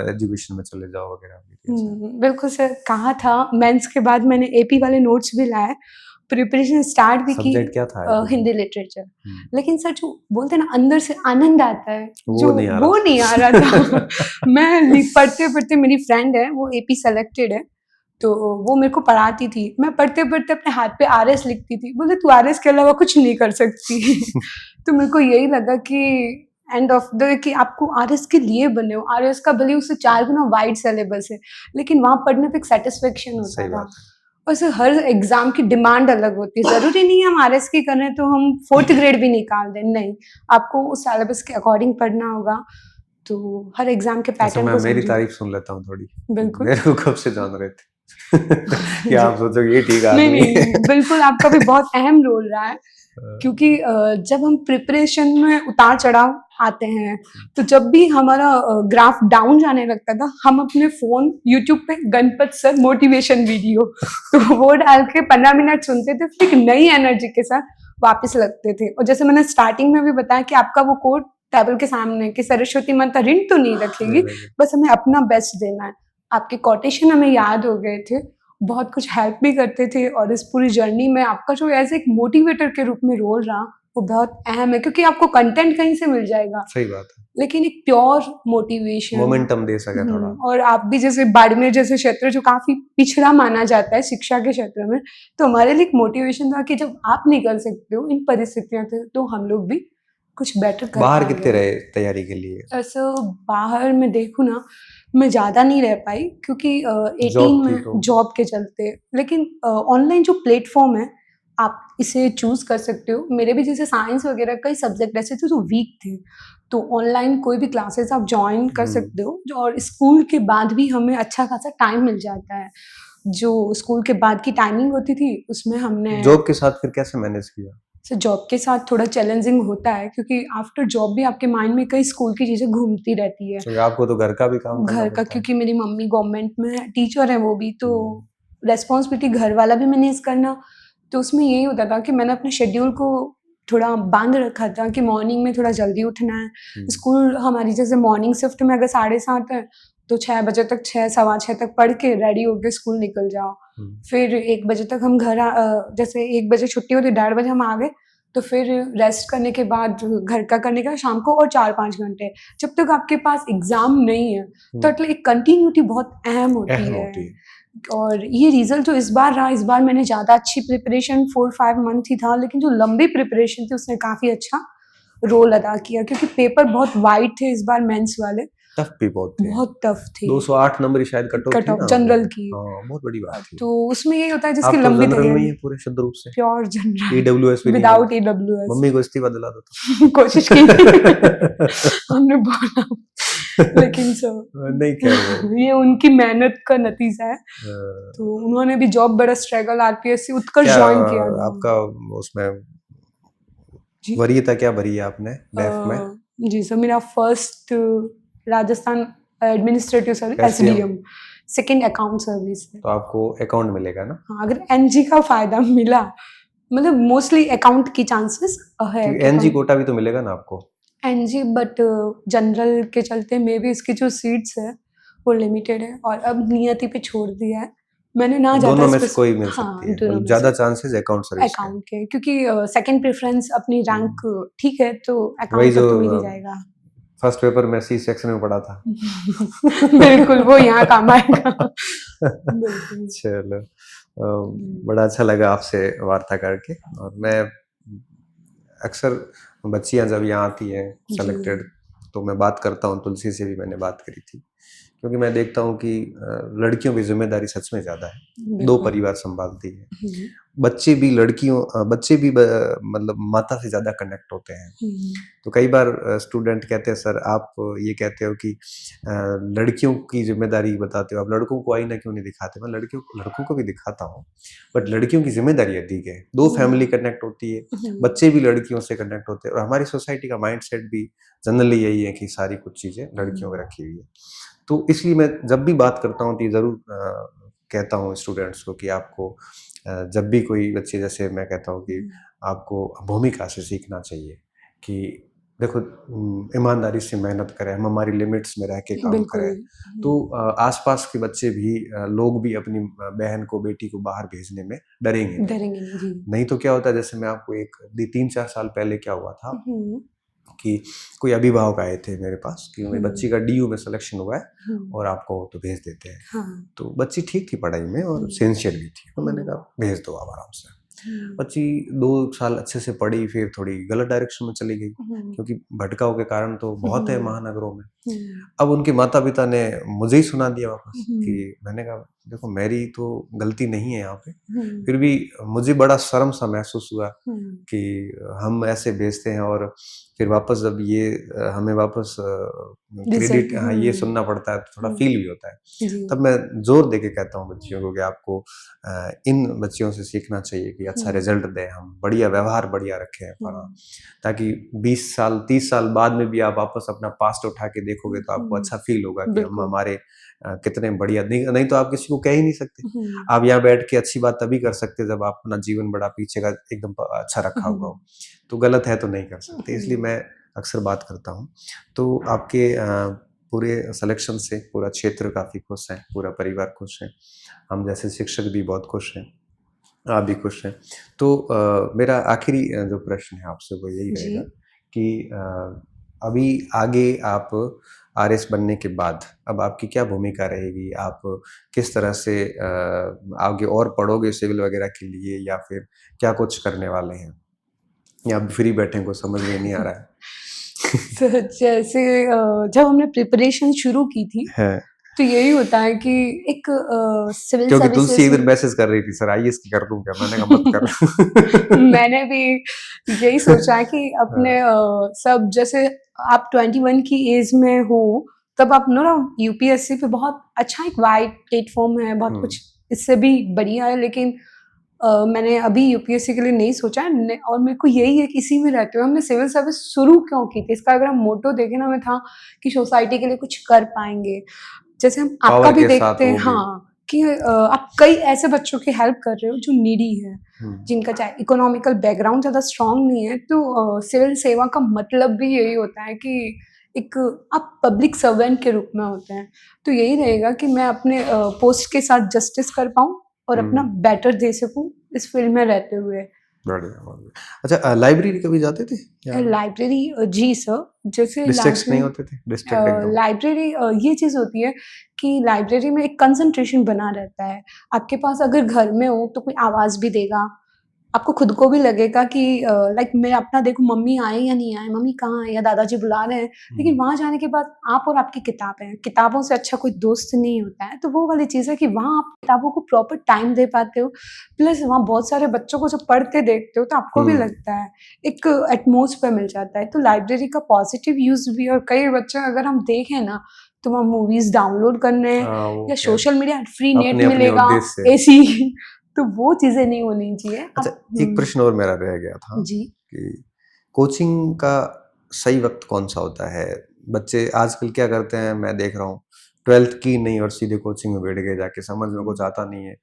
एजुकेशन में चले जाओ वगैरह। बिल्कुल सर, कहा था। मेंस के बाद मैंने एपी वाले नोट्स भी लाए, प्रिपरेशन स्टार्ट भी की। सब्जेक्ट क्या था? हिंदी लिटरेचर। लेकिन सर जो बोलते हैं ना, अंदर से आनंद आता है, वो जो नहीं आ वो रहा नहीं आ रहा था। मैं पढ़ते पढ़ते, मेरी फ्रेंड है वो एपी सेलेक्टेड है, तो वो मेरे को पढ़ाती थी, मैं पढ़ते पढ़ते अपने हाथ पे आरएस लिखती थी, बोले तू आरएस के अलावा कुछ नहीं कर सकती। तो मेरे को यही लगा कि एंड ऑफ द कि आपको आरएस के लिए बने हो, आरएस का भले उससे 4 गुना वाइड सिलेबस है, लेकिन वहाँ पढ़ने पे एक सेटिस्फेक्शन होता सही था। बात है। वैसे हर एग्जाम की डिमांड अलग होती है, जरूरी नहीं है हम आरएस की करें तो हम 4th ग्रेड भी निकाल दें, नहीं, आपको उस सिलेबस के अकॉर्डिंग पढ़ना होगा। तो हर एग्जाम के अच्छा, पैटर्न मैं को मेरी समझो। तारीफ सुन लेता हूँ थोड़ी। बिल्कुल। मेरे को कब से जान रहे थे कि आप सोचोगे ये ठीक नहीं आदमी है। नहीं, बिल्कुल आपका भी बहुत अहम रोल रहा है, क्योंकि जब हम प्रिपरेशन में उतार चढ़ाव आते हैं, तो जब भी हमारा ग्राफ डाउन जाने लगता था, हम अपने फोन यूट्यूब पे गणपत सर मोटिवेशन वीडियो तो वो डाल के 15 मिनट सुनते थे, फिर एक नई एनर्जी के साथ वापस लगते थे। और जैसे मैंने स्टार्टिंग में भी बताया कि आपका वो कोट टेबल के सामने कि सरस्वती माता ऋण तो नहीं रखेगी, बस हमें अपना बेस्ट देना है। आपके कोटेशन हमें याद हो गए थे, बहुत कुछ हेल्प भी करते थे, और इस पूरी जर्नी में आपका जो एज एक मोटिवेटर के रूप में रोल रहा, वो बहुत अहम है, क्योंकि आपको कंटेंट कहीं से मिल जाएगा, सही बात है, लेकिन एक प्योर मोटिवेशन, मोमेंटम दे सके थोड़ा। और आप भी जैसे बाड़मेर जैसे क्षेत्र जो काफी पिछड़ा माना जाता है शिक्षा के क्षेत्र में, तो हमारे लिए एक मोटिवेशन था कि जब आप निकल सकते हो इन परिस्थितियों से, तो हम लोग भी कुछ बेटर कर बाहर पाएंगे। कितने रहे तैयारी के लिए? ऐसा बाहर में देखूँ ना, मैं ज़्यादा नहीं रह पाई, क्योंकि 18 जॉब थी में तो? जॉब के चलते। लेकिन ऑनलाइन जो प्लेटफॉर्म है, आप इसे चूज कर सकते हो। मेरे भी जैसे साइंस वगैरह कई सब्जेक्ट ऐसे थे जो वीक थे, तो ऑनलाइन कोई भी क्लासेस आप ज्वाइन कर सकते हो, और स्कूल के बाद भी हमें अच्छा खासा टाइम मिल जाता है। जो स्कूल के बाद की टाइमिंग होती थी, उसमें हमने जॉब के साथ फिर कैसे मैनेज किया? जॉब के साथ थोड़ा चैलेंजिंग होता है, क्योंकि आफ्टर जॉब भी आपके माइंड में कई स्कूल की चीजें घूमती रहती है। तो आपको तो घर का भी काम करना घर का, पड़ता है। क्योंकि मेरी मम्मी गवर्नमेंट में टीचर है, वो भी, तो रेस्पॉन्सिबिलिटी घर वाला भी मैनेज करना, तो उसमें यही होता था कि मैंने अपने शेड्यूल को थोड़ा बांध रखा था कि मॉर्निंग में थोड़ा जल्दी उठना है। स्कूल हमारी जैसे मॉर्निंग शिफ्ट में अगर 7:30 है, तो 6 बजे तक, 6 सवा 6 तक पढ़ के रेडी होके स्कूल निकल जाओ। फिर 1 बजे तक हम घर जैसे 1 बजे छुट्टी होती, 1:30 बजे हम आ गए, तो फिर रेस्ट करने के बाद घर का करने का शाम को, और 4-5 घंटे जब तक आपके पास एग्जाम नहीं है, तो मतलब एक कंटिन्यूटी बहुत अहम होती है। और ये रिजल्ट जो इस बार रहा, इस बार मैंने ज़्यादा अच्छी प्रिपरेशन 4-5 मंथ ही था, लेकिन जो लंबी प्रिपरेशन थी उसने काफ़ी अच्छा रोल अदा किया, क्योंकि पेपर बहुत वाइड थे इस बार, मेंस वाले टफ भी बहुत थे, बहुत टफ थे। 208 नंबर शायद कट ऑफ जनरल की। बहुत बड़ी बात थी। तो उसमें यही होता है आप जिसकी तो लंबी जनरल में ही तैयारी, है पूरे शुद्ध रूप से, प्योर जनरल, ईडब्ल्यूएस भी विदाउट नहीं? ईडब्ल्यूएस। मम्मी को इस्तीफा दिला दो तो। कोशिश की हमने बोला, लेकिन सर नहीं, खैर ये उनकी मेहनत का नतीजा है। तो उन्होंने भी जॉब बड़ा स्ट्रगल आरपीएससी उत्कर्ष ज्वाइन किया था। आपका उसमें वरीयता क्या भरी है आपने बैफ में? जी सर, मेरा first Rajasthan administrative service SDM, second account service है। तो आपको अकाउंट मिलेगा ना? हाँ, अगर एनजी का फायदा मिला, मतलब मोस्टली अकाउंट की चांसेस है। एनजी कोटा भी तो मिलेगा ना आपको? एनजी, बट जनरल के चलते मे भी इसकी जो सीट्स है वो लिमिटेड है, और अब नियति पे छोड़ दिया है मैंने ना। दोनों में से कोई मिल सकती है, मतलब ज्यादा चांसेस अकाउंट सर्विस अकाउंट के, क्योंकि सेकंड प्रेफरेंस अपनी रैंक ठीक है, तो वही अकाउंट जो तो मिल ही जाएगा। फर्स्ट पेपर में सी सेक्शन में पढ़ा था। बिल्कुल, वो यहाँ काम आएगा। चलो, बड़ा अच्छा लगा आपसे वार्ता करके। और मैं अक्सर बच्चियां जब यहाँ आती हैं सेलेक्टेड, तो मैं बात करता हूँ, तुलसी से भी मैंने बात करी थी, क्योंकि मैं देखता हूँ कि लड़कियों की जिम्मेदारी सच में ज़्यादा है, 2 परिवार संभालती है। बच्चे भी मतलब माता से ज़्यादा कनेक्ट होते हैं। तो कई बार स्टूडेंट कहते हैं सर आप ये कहते हो कि लड़कियों की ज़िम्मेदारी बताते हो, आप लड़कों को आईना क्यों नहीं दिखाते? मैं लड़कों को भी दिखाता हूँ, बट लड़कियों की ज़िम्मेदारी अधिक है। 2 फैमिली कनेक्ट होती है, बच्चे भी लड़कियों से कनेक्ट होते हैं और हमारी सोसाइटी का माइंडसेट भी जनरली यही है कि सारी कुछ चीज़ें लड़कियों पे रखी हुई है। तो इसलिए मैं जब भी बात करता हूँ तो ये ज़रूर कहता हूँ स्टूडेंट्स को कि आपको जब भी कोई बच्चे, जैसे मैं कहता हूँ कि आपको भूमिका से सीखना चाहिए कि देखो ईमानदारी से मेहनत करें, हम हमारी लिमिट्स में रह के काम करें। तो आसपास के बच्चे भी लोग भी अपनी बहन को, बेटी को बाहर भेजने में डरेंगे नहीं। नहीं तो क्या होता है, जैसे मैं आपको 3-4 साल पहले क्या हुआ था कि कोई अभिभावक आए थे मेरे पास कि मेरी बच्ची का DU में सिलेक्शन हुआ है और आपको तो भेज देते हैं। हाँ। तो बच्ची ठीक थी पढ़ाई में और सिंसियर भी थी, तो मैंने कहा भेज दो आप आराम से। बच्ची 2 साल अच्छे से पढ़ी, फिर थोड़ी गलत डायरेक्शन में चली गई क्योंकि भटकाव के कारण तो बहुत है महानगरों में। अब उनके माता पिता ने मुझे ही सुना दिया वापस कि मैंने कहा देखो मेरी तो गलती नहीं है यहाँ पे, फिर भी मुझे बड़ा शर्म सा महसूस हुआ कि हम ऐसे भेजते हैं और फिर वापस जब ये हमें वापस क्रेडिट ये सुनना पड़ता है तो थोड़ा फील भी होता है। तब मैं जोर देके कहता हूँ बच्चियों को कि आपको इन बच्चियों से सीखना चाहिए कि अच्छा रिजल्ट दें, हम बढ़िया व्यवहार बढ़िया रखें अपना, ताकि 20 साल 30 साल बाद में भी आप वापस अपना पास्ट उठा के देखोगे तो आपको अच्छा फील होगा कि हम हमारे कितने बढ़िया। नहीं तो आप किसी को कह ही नहीं सकते। आप यहाँ बैठ के अच्छी बात तभी कर सकते जब आप अपना जीवन बड़ा पीछे का एकदम अच्छा रखा हुआ हो, तो गलत है तो नहीं कर सकते। इसलिए मैं अक्सर बात करता हूँ। तो आपके पूरे सिलेक्शन से पूरा क्षेत्र काफ़ी खुश है, पूरा परिवार खुश है, हम जैसे शिक्षक भी बहुत खुश हैं, आप भी खुश हैं। तो मेरा आखिरी जो प्रश्न है आपसे वो यही रहेगा कि अभी आगे आप RS बनने के बाद अब आपकी क्या भूमिका रहेगी? आप किस तरह से आगे और पढ़ोगे सिविल वगैरह के लिए, या फिर क्या कुछ करने वाले हैं, या आप फ्री बैठे हैं, कुछ समझ में नहीं आ रहा है? तो जैसे जब हमने प्रिपरेशन शुरू की थी तो यही होता है कि एक सिविल क्योंकि तुलसी एक दिन मैसेज कर रही थी सर IAS की कर दूं क्या, मैंने कहा मत कर। मैंने भी यही सोचा है कि अपने सब जैसे आप 21 की एज में हो तब आप ना UPSC पे बहुत अच्छा एक वाइड प्लेटफॉर्म है, बहुत कुछ इससे भी बढ़िया है, लेकिन मैंने अभी UPSC के लिए नहीं सोचा है और मेरे को यही है कि इसी में रहते हुए हमने सिविल सर्विस शुरू क्यों की थी। इसका अगर हम मोटो देखें ना, मैं था कि सोसाइटी के लिए कुछ कर पाएंगे। जैसे हम आपका भी देखते हैं हाँ कि आप कई ऐसे बच्चों की हेल्प कर रहे हो जो नीडी है, जिनका चाहे इकोनॉमिकल बैकग्राउंड ज़्यादा स्ट्रांग नहीं है। तो सिविल सेवा का मतलब भी यही होता है कि एक आप पब्लिक सर्वेंट के रूप में होते हैं। तो यही रहेगा कि मैं अपने पोस्ट के साथ जस्टिस कर पाऊँ और अपना बेटर दे सकूं इस फील्ड में रहते हुए। बढ़िया। अच्छा लाइब्रेरी कभी जाते थे? लाइब्रेरी जी सर, जैसे डिस्ट्रैक्ट नहीं होते थे? लाइब्रेरी ये चीज़ होती है कि लाइब्रेरी में एक कंसंट्रेशन बना रहता है। आपके पास अगर घर में हो तो कोई आवाज़ भी देगा, आपको खुद को भी लगेगा कि लाइक मैं अपना देखूं मम्मी आए या नहीं आए, मम्मी कहाँ है या दादाजी बुला रहे हैं, लेकिन वहाँ जाने के बाद आप और आपकी किताबें हैं, किताबों से अच्छा कोई दोस्त नहीं होता है। तो वो वाली चीज़ है कि वहाँ आप किताबों को प्रॉपर टाइम दे पाते हो, प्लस वहाँ बहुत सारे बच्चों को जब पढ़ते देखते हो तो आपको भी लगता है एक एटमोसफेयर मिल जाता है। तो लाइब्रेरी का पॉजिटिव यूज भी, और कई बच्चे अगर हम देखें ना तो वहाँ मूवीज डाउनलोड करने या सोशल मीडिया फ्री नेट मिलेगा AC तो वो चीजें नहीं होनी चाहिए। अच्छा एक प्रश्न और मेरा रह गया था जी कि कोचिंग का सही वक्त कौन सा होता है? बच्चे आजकल क्या करते हैं, मैं देख रहा हूँ 12th की नहीं और सीधे कोचिंग में बैठ गए, जाके समझ में कुछ आता नहीं है,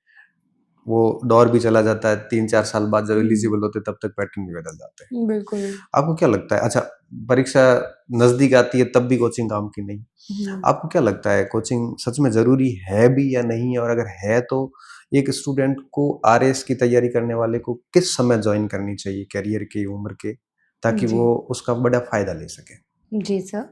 वो दौर भी चला जाता है, 3-4 साल बाद जब एलिजिबल होते तब तक पैटर्न भी बदल जाते हैं। बिल्कुल। आपको क्या लगता है? अच्छा परीक्षा नजदीक आती है तब भी कोचिंग काम की नहीं, आपको क्या लगता है कोचिंग सच में जरूरी है भी या नहीं? और अगर है तो एक स्टूडेंट को RS की तैयारी करने वाले को किस समय ज्वाइन करनी चाहिए कैरियर की उम्र के, ताकि वो उसका बड़ा फायदा ले सके? जी सर,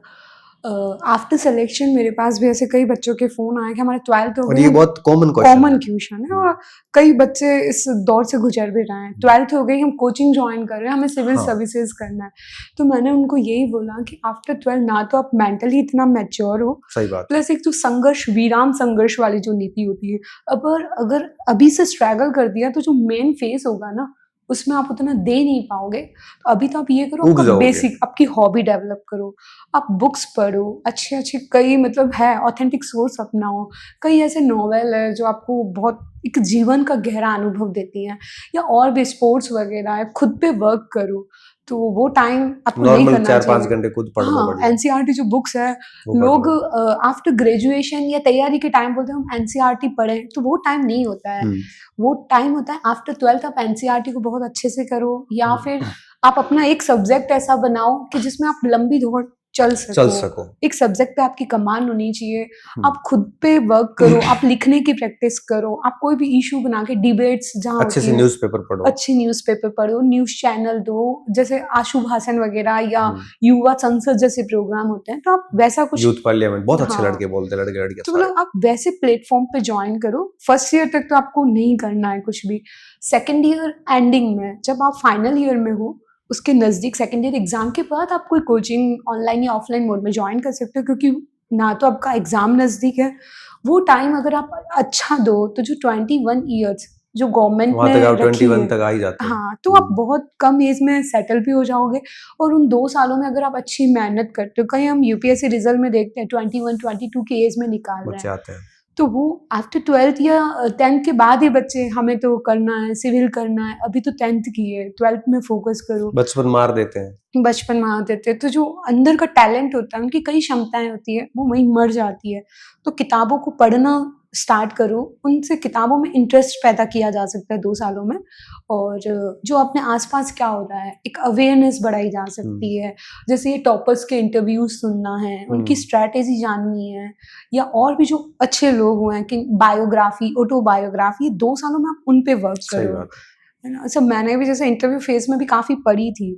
आफ्टर सिलेक्शन मेरे पास भी ऐसे कई बच्चों के फ़ोन आए कि हमारे 12th हो और गई, ये हम बहुत कॉमन क्वेश्चन कॉमन है। क्वेश्चन है और कई बच्चे इस दौर से गुजर भी रहे हैं। 12th हो गई, हम कोचिंग जॉइन कर रहे हैं, हमें सिविल हाँ। सर्विसेज करना है। तो मैंने उनको यही बोला कि आफ्टर 12 ना तो आप मेंटली इतना मैच्योर हो, सही बात है। प्लस एक जो संघर्ष, विराम संघर्ष वाली जो नीति होती है, अगर अभी से स्ट्रगल कर दिया तो जो मेन फेस होगा ना, उसमें आप उतना दे नहीं पाओगे। तो अभी तो आप ये करो, ऊब आपका जाओगे। बेसिक, आपकी हॉबी डेवलप करो, आप बुक्स पढ़ो, अच्छे-अच्छे कई मतलब है ऑथेंटिक सोर्स अपनाओ। कई ऐसे नॉवेल है जो आपको बहुत एक जीवन का गहरा अनुभव देती हैं, या और भी स्पोर्ट्स वगैरह है, खुद पे वर्क करो। तो वो टाइम आपको नहीं नॉर्मल करना 4-5 चाहिए। घंटे खुद पढ़ लो हाँ, बढ़िया। एनसीईआरटी जो बुक्स है, वो पढ़ लोग लो। आफ्टर ग्रेजुएशन या तैयारी के टाइम बोलते हैं हम एनसीईआरटी पढ़ें, तो वो टाइम नहीं होता है। वो टाइम होता है आफ्टर 12th आप एनसीईआरटी को बहुत अच्छे से करो, या फिर आप अपना एक सब्जेक्ट ऐसा बनाओ कि जिसमें आप लंबी दौड़ चल सको। एक सब्जेक्ट पे आपकी कमांड होनी चाहिए, आप खुद पे वर्क करो, आप लिखने की प्रैक्टिस करो, आप कोई भी इशू बना के डिबेट्स जहाँ अच्छे होती से है, न्यूज़पेपर पढ़ो। अच्छे न्यूज़पेपर पढ़ो, न्यूज़ चैनल दो, जैसे आशु भाषण वगैरह या युवा संसद जैसे प्रोग्राम होते हैं, तो आप वैसा कुछ, यूथ पार्लियामेंट बहुत अच्छे हाँ, लड़के बोलते हैं, लड़के-लड़कियाँ तो सारे। मतलब आप वैसे प्लेटफॉर्म पे ज्वाइन करो। फर्स्ट ईयर तक तो आपको नहीं करना है कुछ भी। सेकंड ईयर एंडिंग में जब आप फाइनल ईयर में हो, उसके नज़दीक सेकंड ईयर एग्जाम के बाद आप कोई कोचिंग ऑनलाइन या ऑफलाइन मोड में ज्वाइन कर सकते हो, क्योंकि ना तो आपका एग्जाम नज़दीक है, वो टाइम अगर आप अच्छा दो तो जो 21 ईयर्स जो गवर्नमेंट वहाँ ने तक आप रखी 21 है, तक आ ही जाते हो। हाँ, तो आप बहुत कम एज में सेटल भी हो जाओगे। और उन 2 सालों में अगर आप अच्छी मेहनत करते हो, कहीं हम यूपीएससी रिजल्ट में देखते हैं 21-22 की एज में निकाल रहे बच्चे हैं, आते हैं। तो वो आफ्टर 12th या 10th के बाद ही बच्चे, हमें तो करना है, सिविल करना है, अभी तो 10th की है, 12th में फोकस करो। बचपन मार देते हैं। बचपन में आ देते हैं, तो जो अंदर का टैलेंट होता है, उनकी कई क्षमताएं होती है, वो वहीं मर जाती है। तो किताबों को पढ़ना स्टार्ट करो, उनसे किताबों में इंटरेस्ट पैदा किया जा सकता है 2 सालों में। और जो अपने आसपास क्या हो रहा है, एक अवेयरनेस बढ़ाई जा सकती है। जैसे ये टॉपर्स के इंटरव्यूज सुनना है, उनकी स्ट्रैटेजी जाननी है, या और भी जो अच्छे लोग हुए हैं कि बायोग्राफी, ऑटोबायोग्राफी, 2 सालों में आप उन पे वर्क सही करो, बात है ना? सब मैंने भी जैसे इंटरव्यू फेज में भी काफ़ी पढ़ी थी।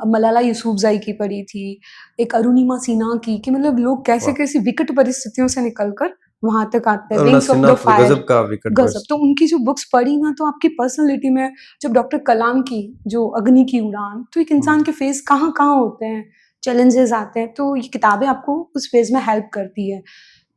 मलाला यूसुफज़ई की पढ़ी थी, एक अरुणिमा सिन्हा की, कि मतलब लोग वाह! कैसे-कैसे विकट परिस्थितियों से निकल कर वहाँ तक आते हैं, Aruna wings of Sinha the तो फायर, गज़ब का विकेट गज़ब। तो उनकी जो बुक्स पढ़ी ना, तो आपकी पर्सनैलिटी में, जब डॉक्टर कलाम की जो अग्नि की उड़ान, तो एक इंसान के फेस कहाँ-कहाँ होते हैं, चैलेंजेस आते हैं, तो ये किताबें आपको उस फेज़ में हेल्प करती है।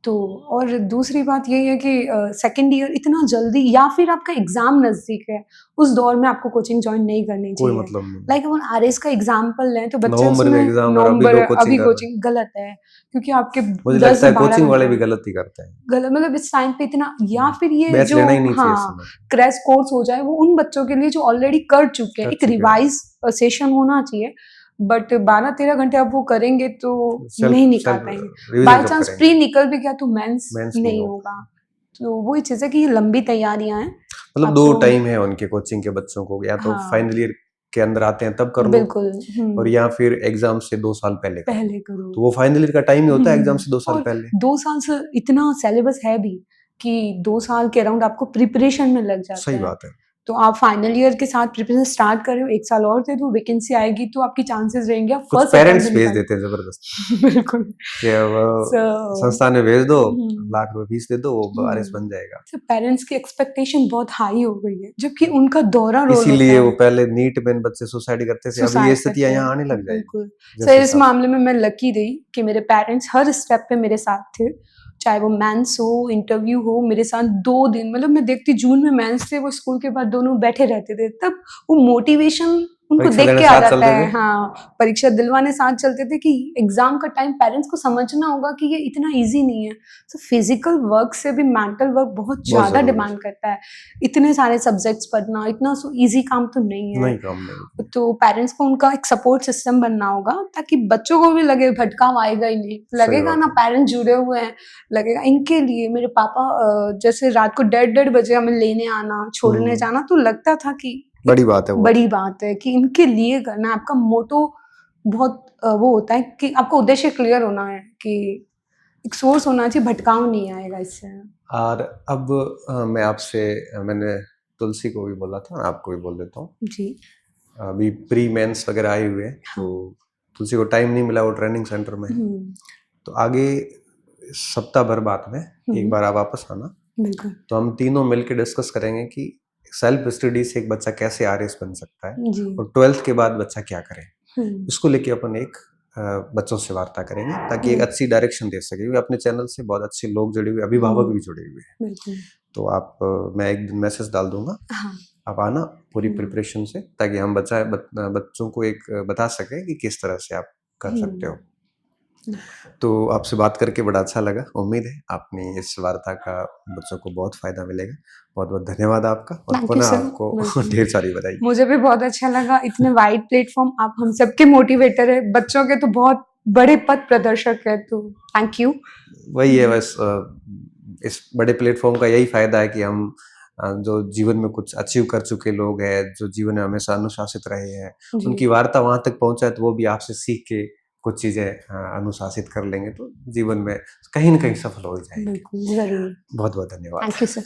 तो और दूसरी बात यही है कि सेकंड ईयर इतना जल्दी, या फिर आपका एग्ज़ाम नज़दीक है, उस दौर में आपको कोचिंग जॉइन नहीं करनी कोई चाहिए। मतलब नहीं। लाइक हम आरएस का एग्ज़ाम्पल लें, तो बच्चे नवंबर में उसमें एग्ज़ाम है और अभी नवंबर लोग कोचिंग अभी कर रहे हैं। कोचिंग गलत है, क्योंकि आपके मुझे 10 लगता से है 12 कोचिंग वाले घंटे भी हैं। गलत ही करते हैं। गलत मतलब इस टाइम पे इतना, या फिर ये बैच जो, लेना ही नहीं चाहिए इस हाँ, समय। क्रैश कोर्स हो जाए, वो उन बच्चों के लिए जो ऑलरेडी कर चुके हैं। कर एक चुके हैं। रिवाइज़ सेशन होना चाहिए, बट 12-13 घंटे आप वो करेंगे तो नहीं निकाल सेल्फ पाएँगे। रिवीजन बाय कब चांस करेंगे? प्री निकल भी गया तो मेंस मेंस नहीं नहीं हो होगा। तो वही चीज़ है कि ये लंबी तैयारियाँ हैं। मतलब 2 आपको, टाइम है उनके कोचिंग के बच्चों को, या तो हाँ, फाइनल ईयर के अंदर आते हैं तब कर लो, बिल्कुल, और या फिर एग्ज़ाम से 2 साल पहले कर लो। पहले करो। तो वो फाइनल ईयर का टाइम ही होता है एग्ज़ाम से 2 साल और पहले। 2 साल से इतना सिलेबस है भी कि 2 साल के अराउंड आपको प्रिपरेशन में लग जाता सही है। बात है। तो आप फाइनल ईयर के साथ प्रिपरेशन स्टार्ट कर रहे हो, 1 साल और दे दो, वैकेंसी आएगी तो आपकी चांसेस रहेंगे आप कुछ फर्स्ट अटेम्प्ट पेरेंट्स में भेज निकाल देते हैं ज़बरदस्ती बिल्कुल। कि वो सो संस्थान में भेज दो, हुँ, लाख रुपए फीस दे दो, वो आरएस हुँ। बन जाएगा। तो पेरेंट्स की एक्सपेक्टेशन बहुत हाई हो गई है, जबकि उनका दोहरा रोल होता इसीलिए वो है। पहले नीट में बच्चे सुसाइड करते थे, अब ये सुसाइड स्थितियाँ करते यहाँ हैं, आने लग जाएगी बिल्कुल। जिस सर इस हिसाब से। मामले में मैं लकी रही कि मेरे पेरेंट्स हर स्टेप पे मेरे साथ थे। चाहे वो मेंस हो, इंटरव्यू हो, मेरे साथ 2 दिन, मतलब मैं देखती जून में मेंस थे, वो स्कूल के बाद दोनों बैठे रहते थे। तब वो मोटिवेशन उनको परीक्षा देख देने के आ साथ जाता चलते है। थे। हाँ, परीक्षा दिलवाने साथ चलते थे कि एग्ज़ाम का टाइम पेरेंट्स को समझना होगा कि ये इतना ईज़ी नहीं है। तो फिज़िकल वर्क से भी मेंटल वर्क बहुत बहुत ज़्यादा ज़रूरी डिमांड करता है। इतने सारे सब्जेक्ट्स पढ़ना, इतना ईज़ी काम तो नहीं है। है। नहीं काम नहीं। तो पेरेंट्स को उनका एक सपोर्ट सिस्टम बनना होगा, ताकि बच्चों को भी लगे भटकाव आएगा ही नहीं। सही लगेगा बात ना है। पेरेंट्स जुड़े हुए हैं, लगेगा इनके लिए। मेरे पापा जैसे रात को डेढ़ बजे हमें लेने आना, छोड़ने जाना, तो लगता था कि बड़ी बात है वो। बड़ी बात है कि इनके लिए करना है। आपका मोटो बहुत वो होता है कि आपका उद्देश्य क्लियर होना है, कि एक सोर्स होना चाहिए, भटकाव नहीं आएगा इससे। और अब मैं आपसे मैंने तुलसी को भी बोला था, आपको भी बोल देता हूँ। जी, अभी प्री मेंस वगैरह आए हुए हैं, हाँ। तो तुलसी को टाइम नहीं मिला, वो ट्रेनिंग सेंटर में है। तो आगे सप्ताह भर बाद में एक बार आप वापस आना, बिल्कुल तो हम तीनों मिलकर डिस्कस करेंगे कि सेल्फ स्टडी से एक बच्चा कैसे आरएस बन सकता है जी। और 12th के बाद बच्चा क्या करे, इसको लेके अपन एक बच्चों से वार्ता करेंगे ताकि एक अच्छी डायरेक्शन दे सके। क्योंकि अपने चैनल से बहुत अच्छे लोग जुड़े हुए, अभिभावक भी जुड़े हुए हैं। बिल्कुल। तो आप मैं एक दिन मैसेज डाल दूंगा, हाँ। आप आना पूरी प्रिपरेशन से, ताकि हम बच्चों को एक बता सकें कि किस तरह से आप कर सकते हो। तो आपसे बात करके बड़ा अच्छा लगा। उम्मीद है अपनी इस वार्ता का बच्चों को बहुत फायदा मिलेगा। बहुत बहुत धन्यवाद आपका, और पुनः आपको ढेर सारी बधाई। मुझे भी बहुत अच्छा लगा, इतने वाइड प्लेटफॉर्म, आप हम सबके मोटिवेटर है, बच्चों के तो बहुत बड़े पथ प्रदर्शक है, तो थैंक यू। वही है बस, इस बड़े प्लेटफॉर्म का यही फायदा है कि हम जो जीवन में कुछ अचीव कर चुके लोग हैं, जो जीवन में हमेशा अनुशासित रहे हैं, उनकी वार्ता वहां तक पहुंचाए, तो वो भी आपसे सीख के कुछ चीजें अनुशासित कर लेंगे, तो जीवन में कहीं ना कहीं सफल हो जाएंगे। बिल्कुल, जरूर। बहुत बहुत धन्यवाद। Thank you sir.